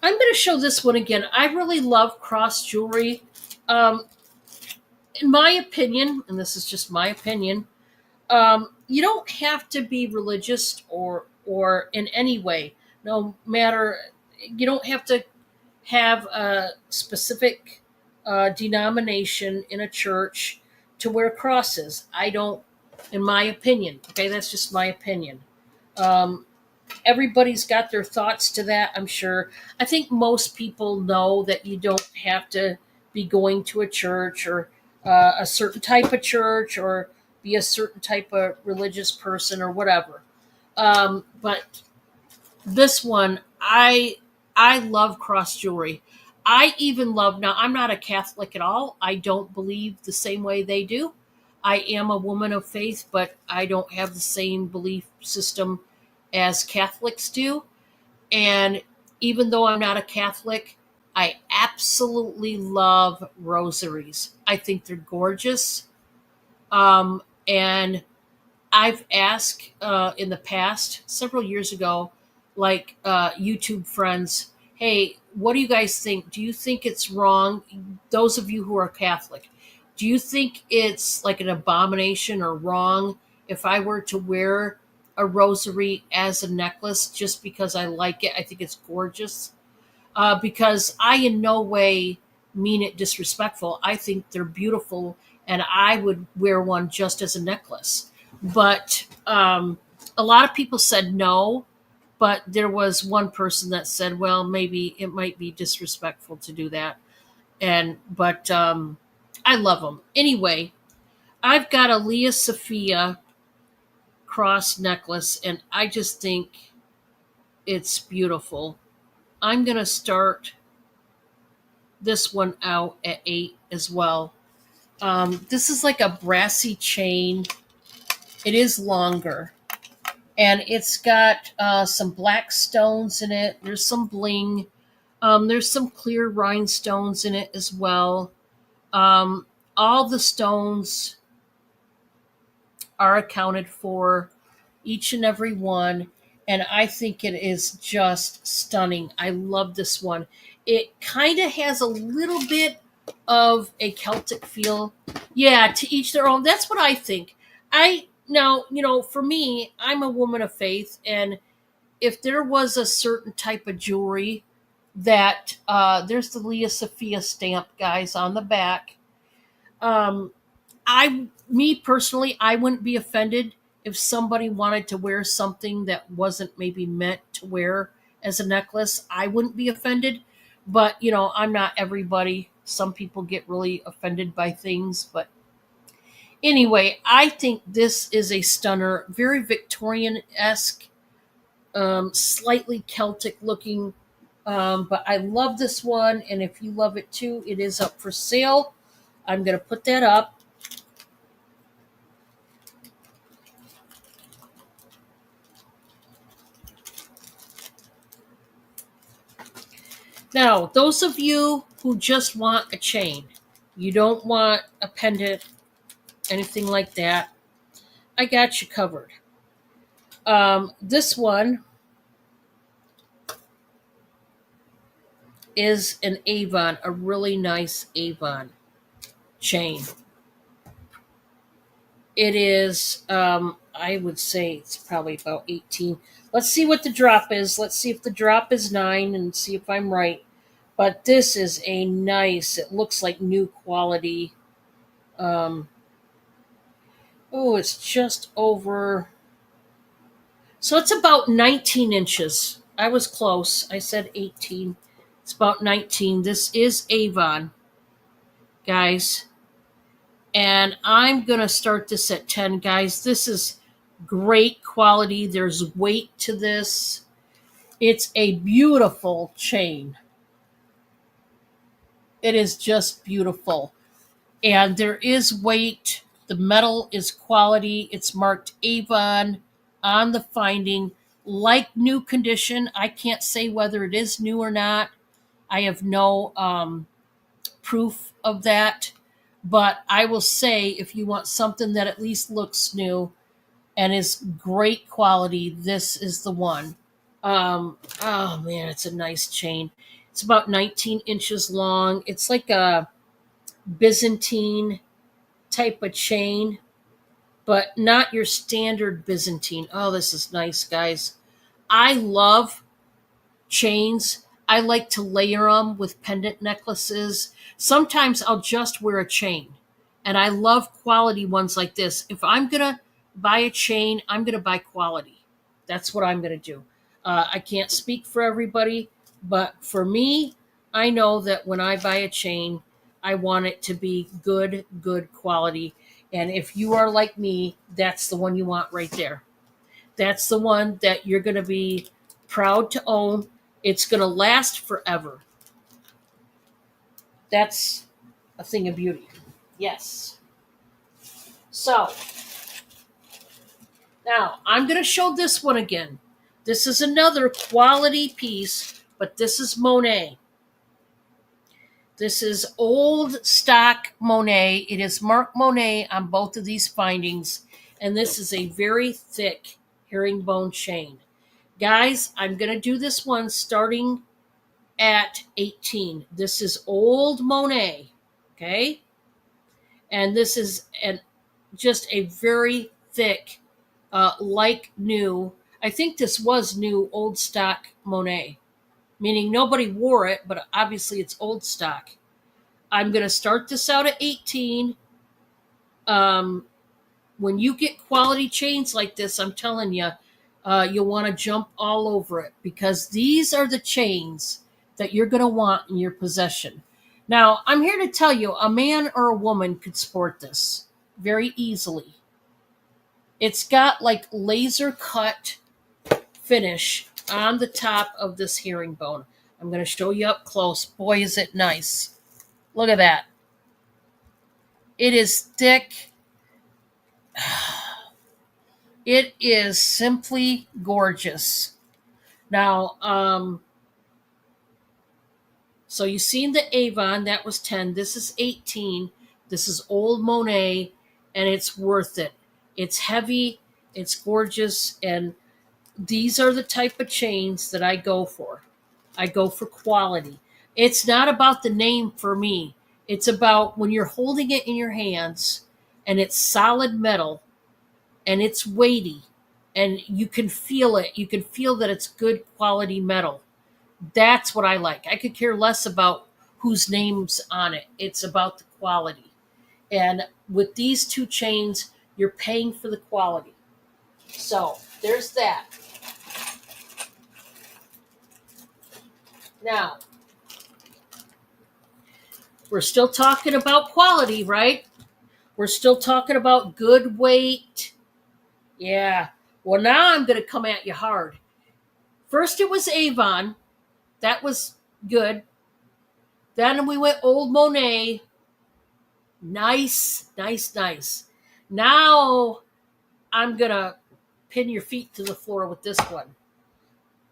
I'm going to show this one again. I really love cross jewelry. Um, in my opinion, and this is just my opinion, you don't have to be religious or in any way. No matter, you don't have to have a specific denomination in a church to wear crosses. I don't, in my opinion. Okay, that's just my opinion. Um, Everybody's got their thoughts to that, I'm sure. I think most people know that you don't have to be going to a church or a certain type of church or be a certain type of religious person or whatever. But this one, I love cross jewelry. I even love, now I'm not a Catholic at all. I don't believe the same way they do. I am a woman of faith, but I don't have the same belief system as Catholics do. And even though I'm not a Catholic, I absolutely love rosaries. I think they're gorgeous. And I've asked in the past, several years ago, like YouTube friends, hey, what do you guys think? Do you think it's wrong? Those of you who are Catholic, do you think it's like an abomination or wrong if I were to wear a rosary as a necklace just because I like it? I think it's gorgeous. Because I in no way mean it disrespectful. I think they're beautiful, and I would wear one just as a necklace. But a lot of people said no, but there was one person that said, well, maybe it might be disrespectful to do that. And but I love them anyway. I've got a Leah Sophia cross necklace, and I just think it's beautiful. I'm gonna start this one out at 8 as well. This is like a brassy chain. It is longer. And it's got some black stones in it. There's some bling. There's some clear rhinestones in it as well. All the stones are accounted for, each and every one. And I think it is just stunning. I love this one. It kind of has a little bit of a Celtic feel. Yeah, to each their own. That's what I think. Now, for me, I'm a woman of faith, and if there was a certain type of jewelry that there's the Leah Sophia stamp, guys, on the back. Um, me personally, I wouldn't be offended if somebody wanted to wear something that wasn't maybe meant to wear as a necklace. I wouldn't be offended, but I'm not everybody. Some people get really offended by things, but anyway, I think this is a stunner, very Victorian esque, slightly Celtic looking But I love this one, and if you love it too, it is up for sale. I'm going to put that up. Now, those of you who just want a chain, you don't want a pendant, anything like that, I got you covered. This one is an Avon, a really nice Avon chain. It is, I would say it's probably about 18. Let's see what the drop is. Let's see if the drop is 9 and see if I'm right. But this is a nice, it looks like new quality. Um, oh, it's just over. So it's about 19 inches. I was close. I said 18. It's about 19. This is Avon, guys. And I'm going to start this at 10, guys. This is great quality. There's weight to this. It's a beautiful chain. It is just beautiful. And there is weight. The metal is quality. It's marked Avon on the finding, like new condition. I can't say whether it is new or not. I have no proof of that. But I will say, if you want something that at least looks new and is great quality, this is the one. Oh man, it's a nice chain. It's about 19 inches long. It's like a Byzantine type of chain, but not your standard Byzantine. Oh, this is nice, guys. I love chains. I like to layer them with pendant necklaces. Sometimes I'll just wear a chain. And I love quality ones like this. If I'm going to buy a chain, I'm going to buy quality. That's what I'm going to do. I can't speak for everybody, but for me, I know that when I buy a chain, I want it to be good quality. And if you are like me, that's the one you want right there. That's the one that you're going to be proud to own. It's going to last forever. That's a thing of beauty. Yes. So, now I'm going to show this one again. This is another quality piece, but this is Monet. This is old stock Monet. It is marked Monet on both of these findings, and this is a very thick herringbone chain. Guys, I'm going to do this one starting at 18. This is old Monet, okay? And this is just a very thick, like new. I think this was new old stock Monet, meaning nobody wore it, but obviously it's old stock. I'm going to start this out at 18. When you get quality chains like this, I'm telling you, you'll want to jump all over it because these are the chains that you're going to want in your possession. Now, I'm here to tell you a man or a woman could sport this very easily. It's got like laser cut finish on the top of this herringbone. I'm going to show you up close. Boy, is it nice. Look at that. It is thick. It is simply gorgeous. Now, so you've seen the Avon, that was 10. This is 18. This is old Monet, and it's worth it. It's heavy, it's gorgeous, and these are the type of chains that I go for. I go for quality. It's not about the name for me. It's about when you're holding it in your hands and it's solid metal and it's weighty and you can feel it. You can feel that it's good quality metal. That's what I like. I could care less about whose name's on it. It's about the quality. And with these two chains, you're paying for the quality. So there's that. Now, we're still talking about quality, right? We're still talking about good weight. Yeah. Well, now I'm going to come at you hard. First, it was Avon. That was good. Then we went Old Monet. Nice, nice, nice. Now I'm going to pin your feet to the floor with this one.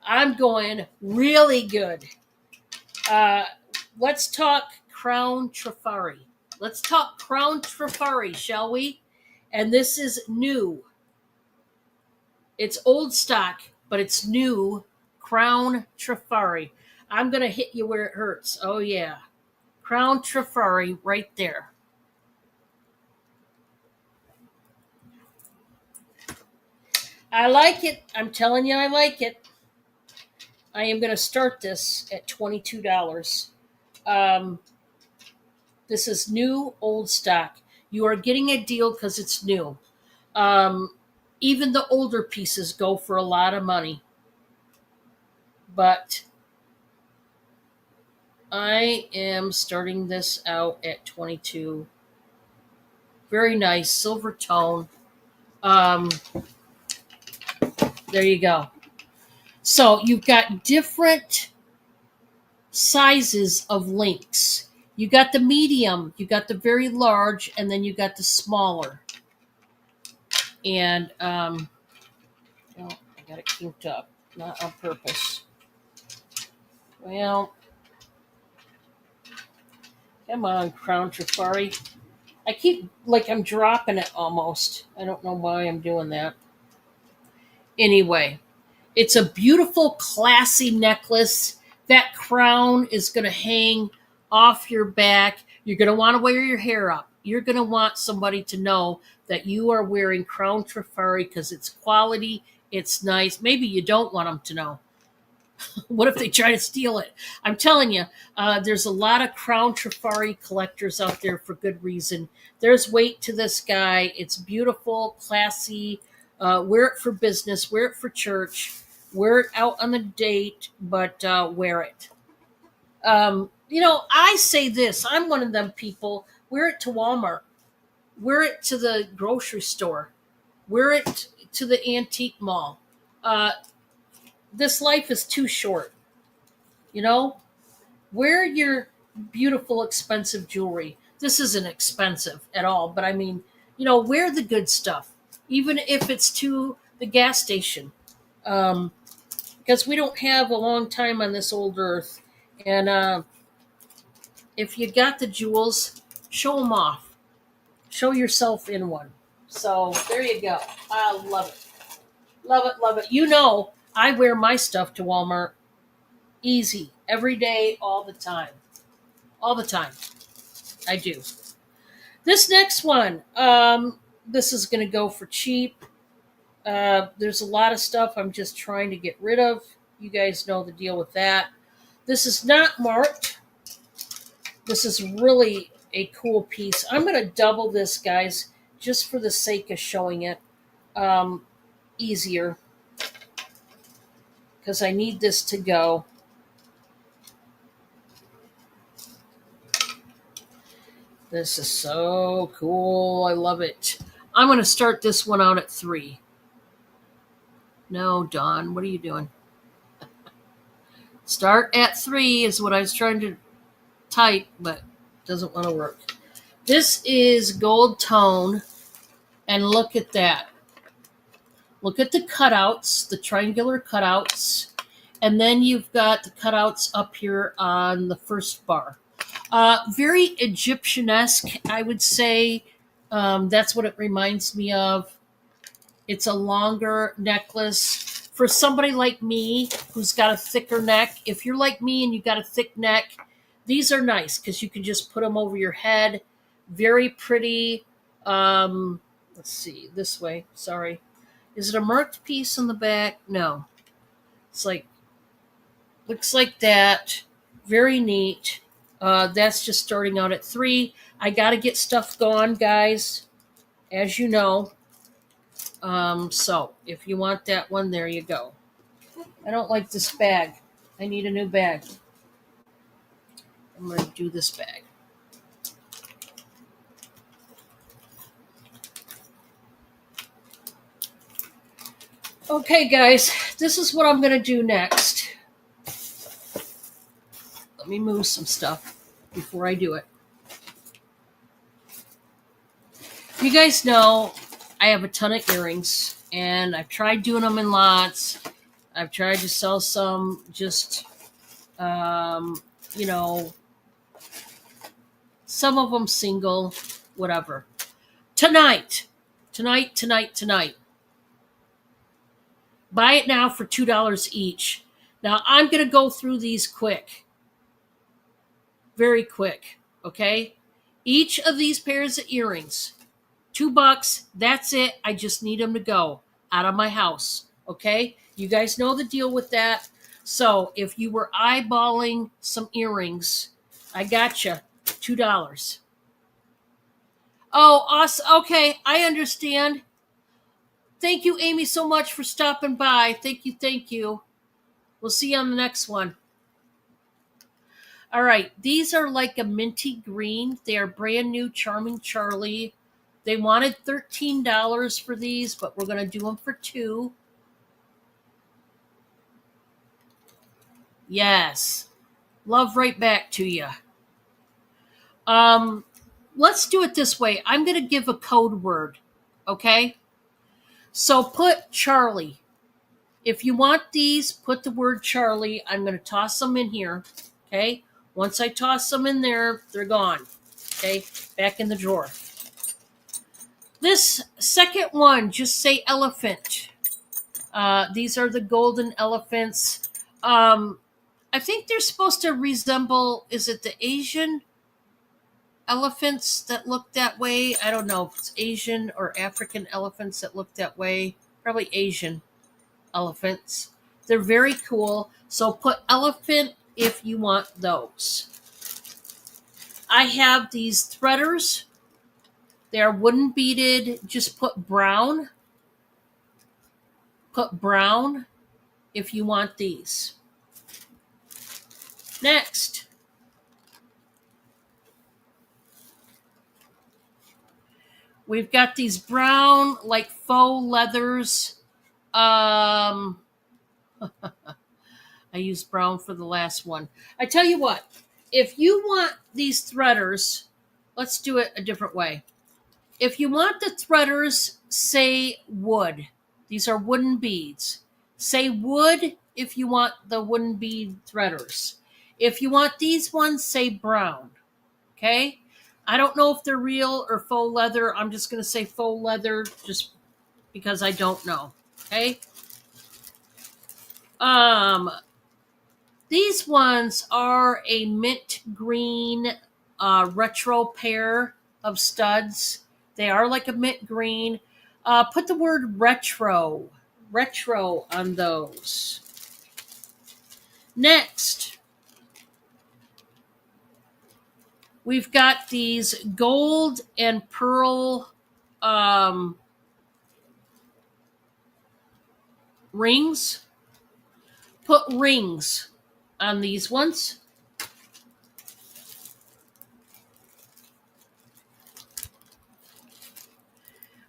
I'm going really good. Uh, let's talk Crown Trifari. Let's talk Crown Trifari, shall we? And this is new. It's old stock, but it's new Crown Trifari. I'm going to hit you where it hurts. Oh, yeah. Crown Trifari right there. I like it. I'm telling you, I like it. I am going to start this at $22. Um, this is new old stock. You are getting a deal because it's new. Even the older pieces go for a lot of money. But I am starting this out at 22. Very nice silver tone. There you go. So you've got different sizes of links. You got the medium, you got the very large, and then you got the smaller. And I got it kinked up, not on purpose. Well, come on, Crown Trifari. I keep like I'm dropping it almost. I don't know why I'm doing that. Anyway, it's a beautiful, classy necklace. That crown is going to hang off your back. You're going to want to wear your hair up. You're going to want somebody to know that you are wearing Crown Trifari because it's quality, it's nice. Maybe you don't want them to know. What if they try to steal it? I'm telling you, there's a lot of Crown Trifari collectors out there for good reason. There's weight to this guy. It's beautiful, classy. Wear it for business, wear it for church, wear it out on the date, but wear it. I say this. I'm one of them people. Wear it to Walmart. Wear it to the grocery store. Wear it to the antique mall. This life is too short. Wear your beautiful, expensive jewelry. This isn't expensive at all, but I mean, wear the good stuff, even if it's to the gas station. Because we don't have a long time on this old earth. And if you got the jewels, show them off. Show yourself in one. So there you go. I love it. Love it, love it. I wear my stuff to Walmart easy, every day, all the time. All the time. I do. This next one, this is going to go for cheap. There's a lot of stuff I'm just trying to get rid of. You guys know the deal with that. This is not marked. This is really a cool piece. I'm going to double this, guys, just for the sake of showing it easier, because I need this to go. This is so cool. I love it. I'm going to start this one out at 3. No, Dawn, what are you doing? Start at 3 is what I was trying to type, but it doesn't want to work. This is gold tone, and look at that. Look at the cutouts, the triangular cutouts, and then you've got the cutouts up here on the first bar. Very Egyptian-esque, I would say. That's what it reminds me of. It's a longer necklace. For somebody like me who's got a thicker neck, if you're like me and you got a thick neck, these are nice because you can just put them over your head. Very pretty. Let's see, this way. Sorry. Is it a marked piece on the back? No. It's looks like that. Very neat. That's just starting out at 3. I got to get stuff going, guys, as you know. So if you want that one, there you go. I don't like this bag. I need a new bag. I'm going to do this bag. Okay, guys, this is what I'm going to do next. Let me move some stuff before I do it. You guys know I have a ton of earrings, and I've tried doing them in lots. I've tried to sell some just, you know, some of them single, whatever. Tonight. Buy it now for $2 each. Now I'm going to go through these quick. Very quick. Okay? Each of these pairs of earrings, $2. That's it. I just need them to go out of my house. Okay? You guys know the deal with that. So if you were eyeballing some earrings, I got you. $2. Oh, awesome. Okay, I understand. Thank you, Amy, so much for stopping by. Thank you, thank you. We'll see you on the next one. All right, these are like a minty green. They are brand new Charming Charlie. They wanted $13 for these, but we're going to do them for $2. Yes. Love right back to you. Let's do it this way. I'm going to give a code word, okay? So put Charlie. If you want these, put the word Charlie. I'm going to toss them in here, okay? Once I toss them in there, they're gone, okay? Back in the drawer. This second one, just say elephant. These are the golden elephants. I think they're supposed to resemble, is it the Asian elephants that look that way? I don't know if it's Asian or African elephants that look that way. Probably Asian elephants. They're very cool. So put elephant if you want those. I have these threaders. They are wooden beaded. Just put brown. Put brown if you want these. Next. We've got these brown, like faux leathers. I used brown for the last one. I tell you what, if you want these threaders, let's do it a different way. If you want the threaders, say wood. These are wooden beads. Say wood if you want the wooden bead threaders. If you want these ones, say brown. Okay? I don't know if they're real or faux leather. I'm just going to say faux leather just because I don't know. Okay? These ones are a mint green retro pair of studs. They are like a mint green. Put the word retro on those. Next, we've got these gold and pearl rings. Put rings on these ones.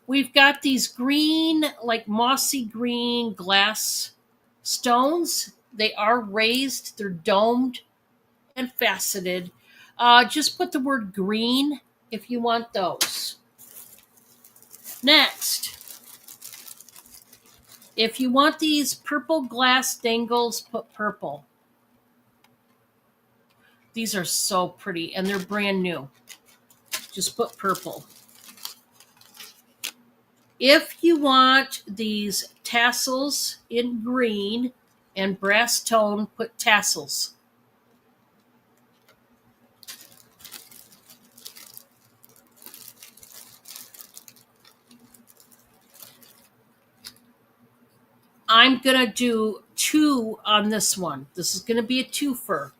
We've got these green, like mossy green glass stones. They are raised, they're domed and faceted. Just put the word green if you want those. Next, if you want these purple glass dangles, put purple. These are so pretty and they're brand new. Just put purple. If you want these tassels in green and brass tone, put tassels. I'm going to do 2 on this one. This is going to be a twofer.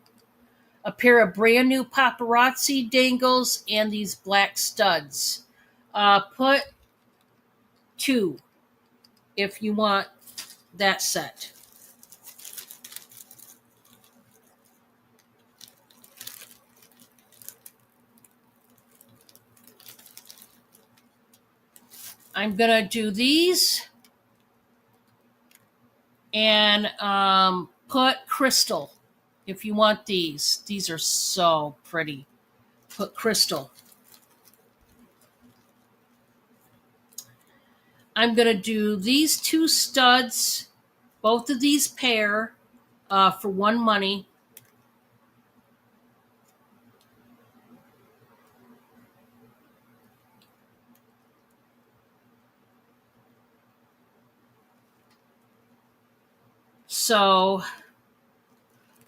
A pair of brand new paparazzi dangles and these black studs. Put 2 if you want that set. I'm going to do these and put crystal. if you want these are so pretty. Put crystal. I'm going to do these two studs, both of these pair, for one money. So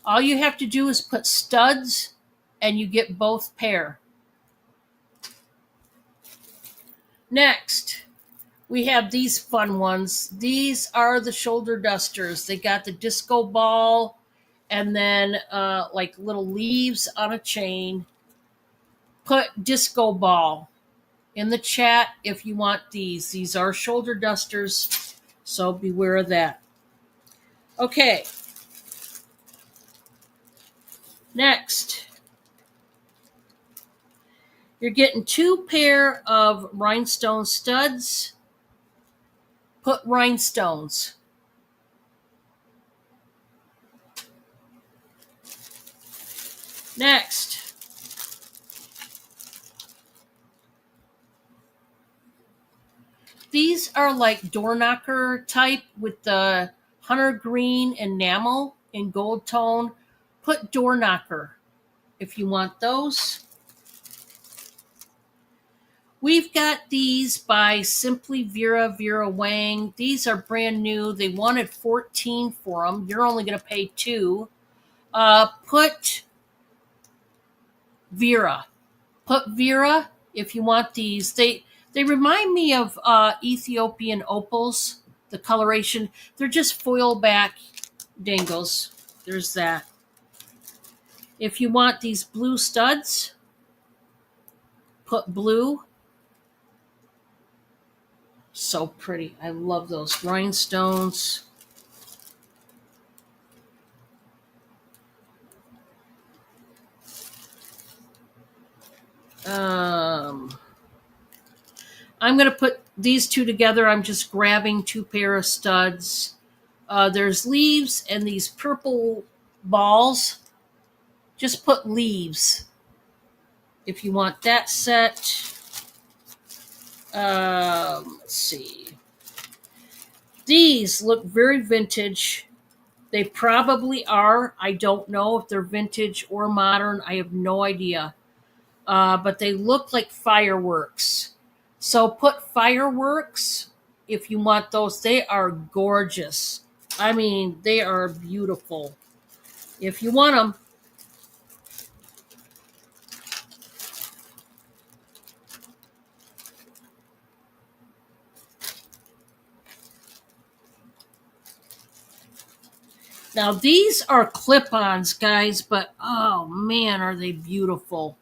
all you have to do is put studs and you get both pair. Next, we have these fun ones. These are the shoulder dusters. They got the disco ball and then like little leaves on a chain. Put disco ball in the chat if you want these. These are shoulder dusters, so beware of that. Okay. Next, you're getting two pair of rhinestone studs. Put rhinestones. Next, these are like door knocker type with the hunter green enamel in gold tone. Put door knocker if you want those. We've got these by Simply Vera Wang. These are brand new. They wanted 14 for them. You're only going to pay 2. Put Vera. Put Vera if you want these. They remind me of Ethiopian opals, the coloration. They're just foil back dangles. There's that. If you want these blue studs, put blue. So pretty. I love those rhinestones. I'm going to put these two together. I'm just grabbing 2 pair of studs. There's leaves and these purple balls. Just put leaves if you want that set. Let's see. These look very vintage. They probably are. I don't know if they're vintage or modern. I have no idea. But they look like fireworks. So put fireworks if you want those. They are gorgeous. I mean, they are beautiful. If you want them. Now, these are clip-ons, guys, but oh man, are they beautiful.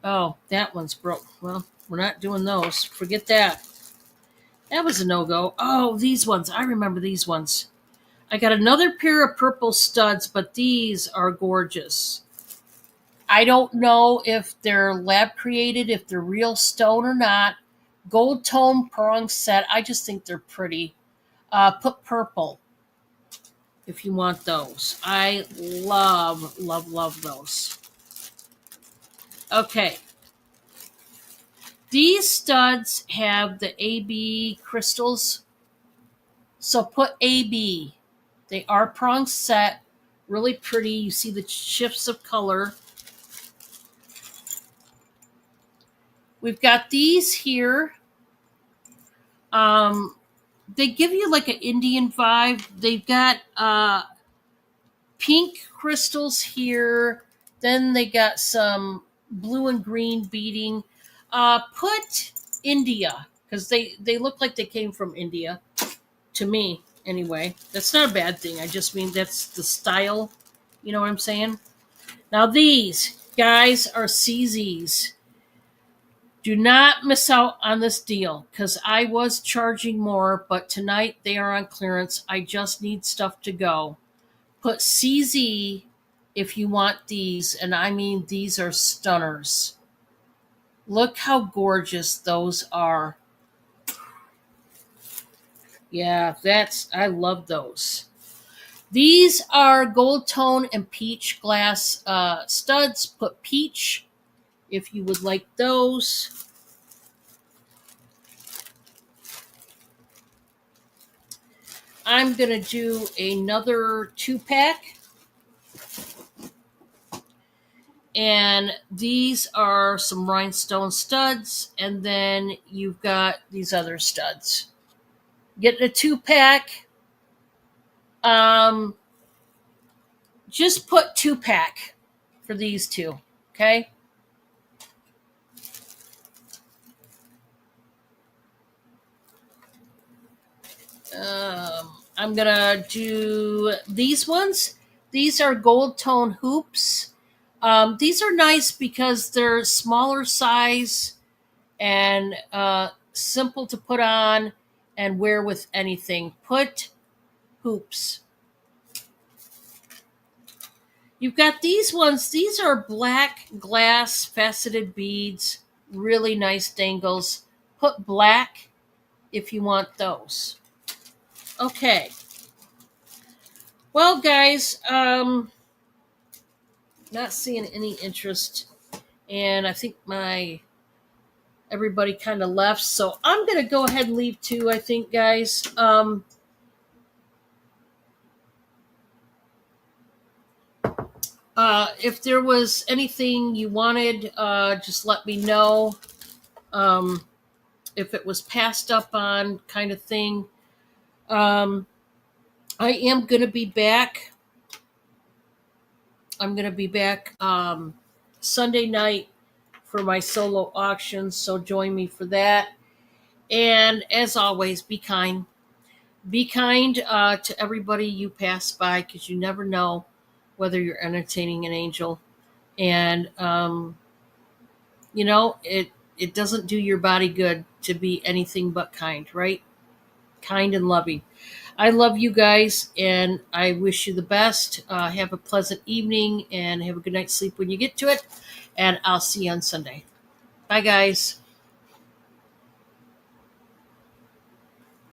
Oh, that one's broke. Well, we're not doing those. Forget that. That was a no-go. Oh, these ones. I remember these ones. I got another pair of purple studs, but these are gorgeous. I don't know if they're lab created, if they're real stone or not. Gold tone prong set. I just think they're pretty. Put purple if you want those. I love, love, love those. Okay. These studs have the AB crystals. So put AB. They are prong set. Really pretty. You see the shifts of color. We've got these here. They give you like an Indian vibe. They've got pink crystals here. Then they got some blue and green beading. Put India because they look like they came from India to me anyway. That's not a bad thing. I just mean that's the style. You know what I'm saying? Now these guys are CZs. Do not miss out on this deal because I was charging more, but tonight they are on clearance. I just need stuff to go. Put CZ if you want these, and I mean these are stunners. Look how gorgeous those are. Yeah, I love those. These are gold tone and peach glass studs. Put peach if you would like those. I'm going to do another 2-pack. And these are some rhinestone studs. And then you've got these other studs. Getting a 2-pack. Just put 2-pack for these two. Okay. I'm gonna do these ones. These are gold tone hoops. These are nice because they're smaller size and simple to put on and wear with anything. Put hoops. You've got these ones. These are black glass faceted beads. Really nice dangles. Put black if you want those. Okay. Well, guys, not seeing any interest, and I think everybody kind of left, so I'm gonna go ahead and leave too. I think, guys. If there was anything you wanted, just let me know. If it was passed up on, kind of thing. I am gonna be back. I'm gonna be back Sunday night for my solo auction, so join me for that. And as always, be kind. Be kind to everybody you pass by, because you never know whether you're entertaining an angel. And it doesn't do your body good to be anything but kind, right? Kind and loving. I love you guys, and I wish you the best. Have a pleasant evening, and have a good night's sleep when you get to it. And I'll see you on Sunday. Bye, guys.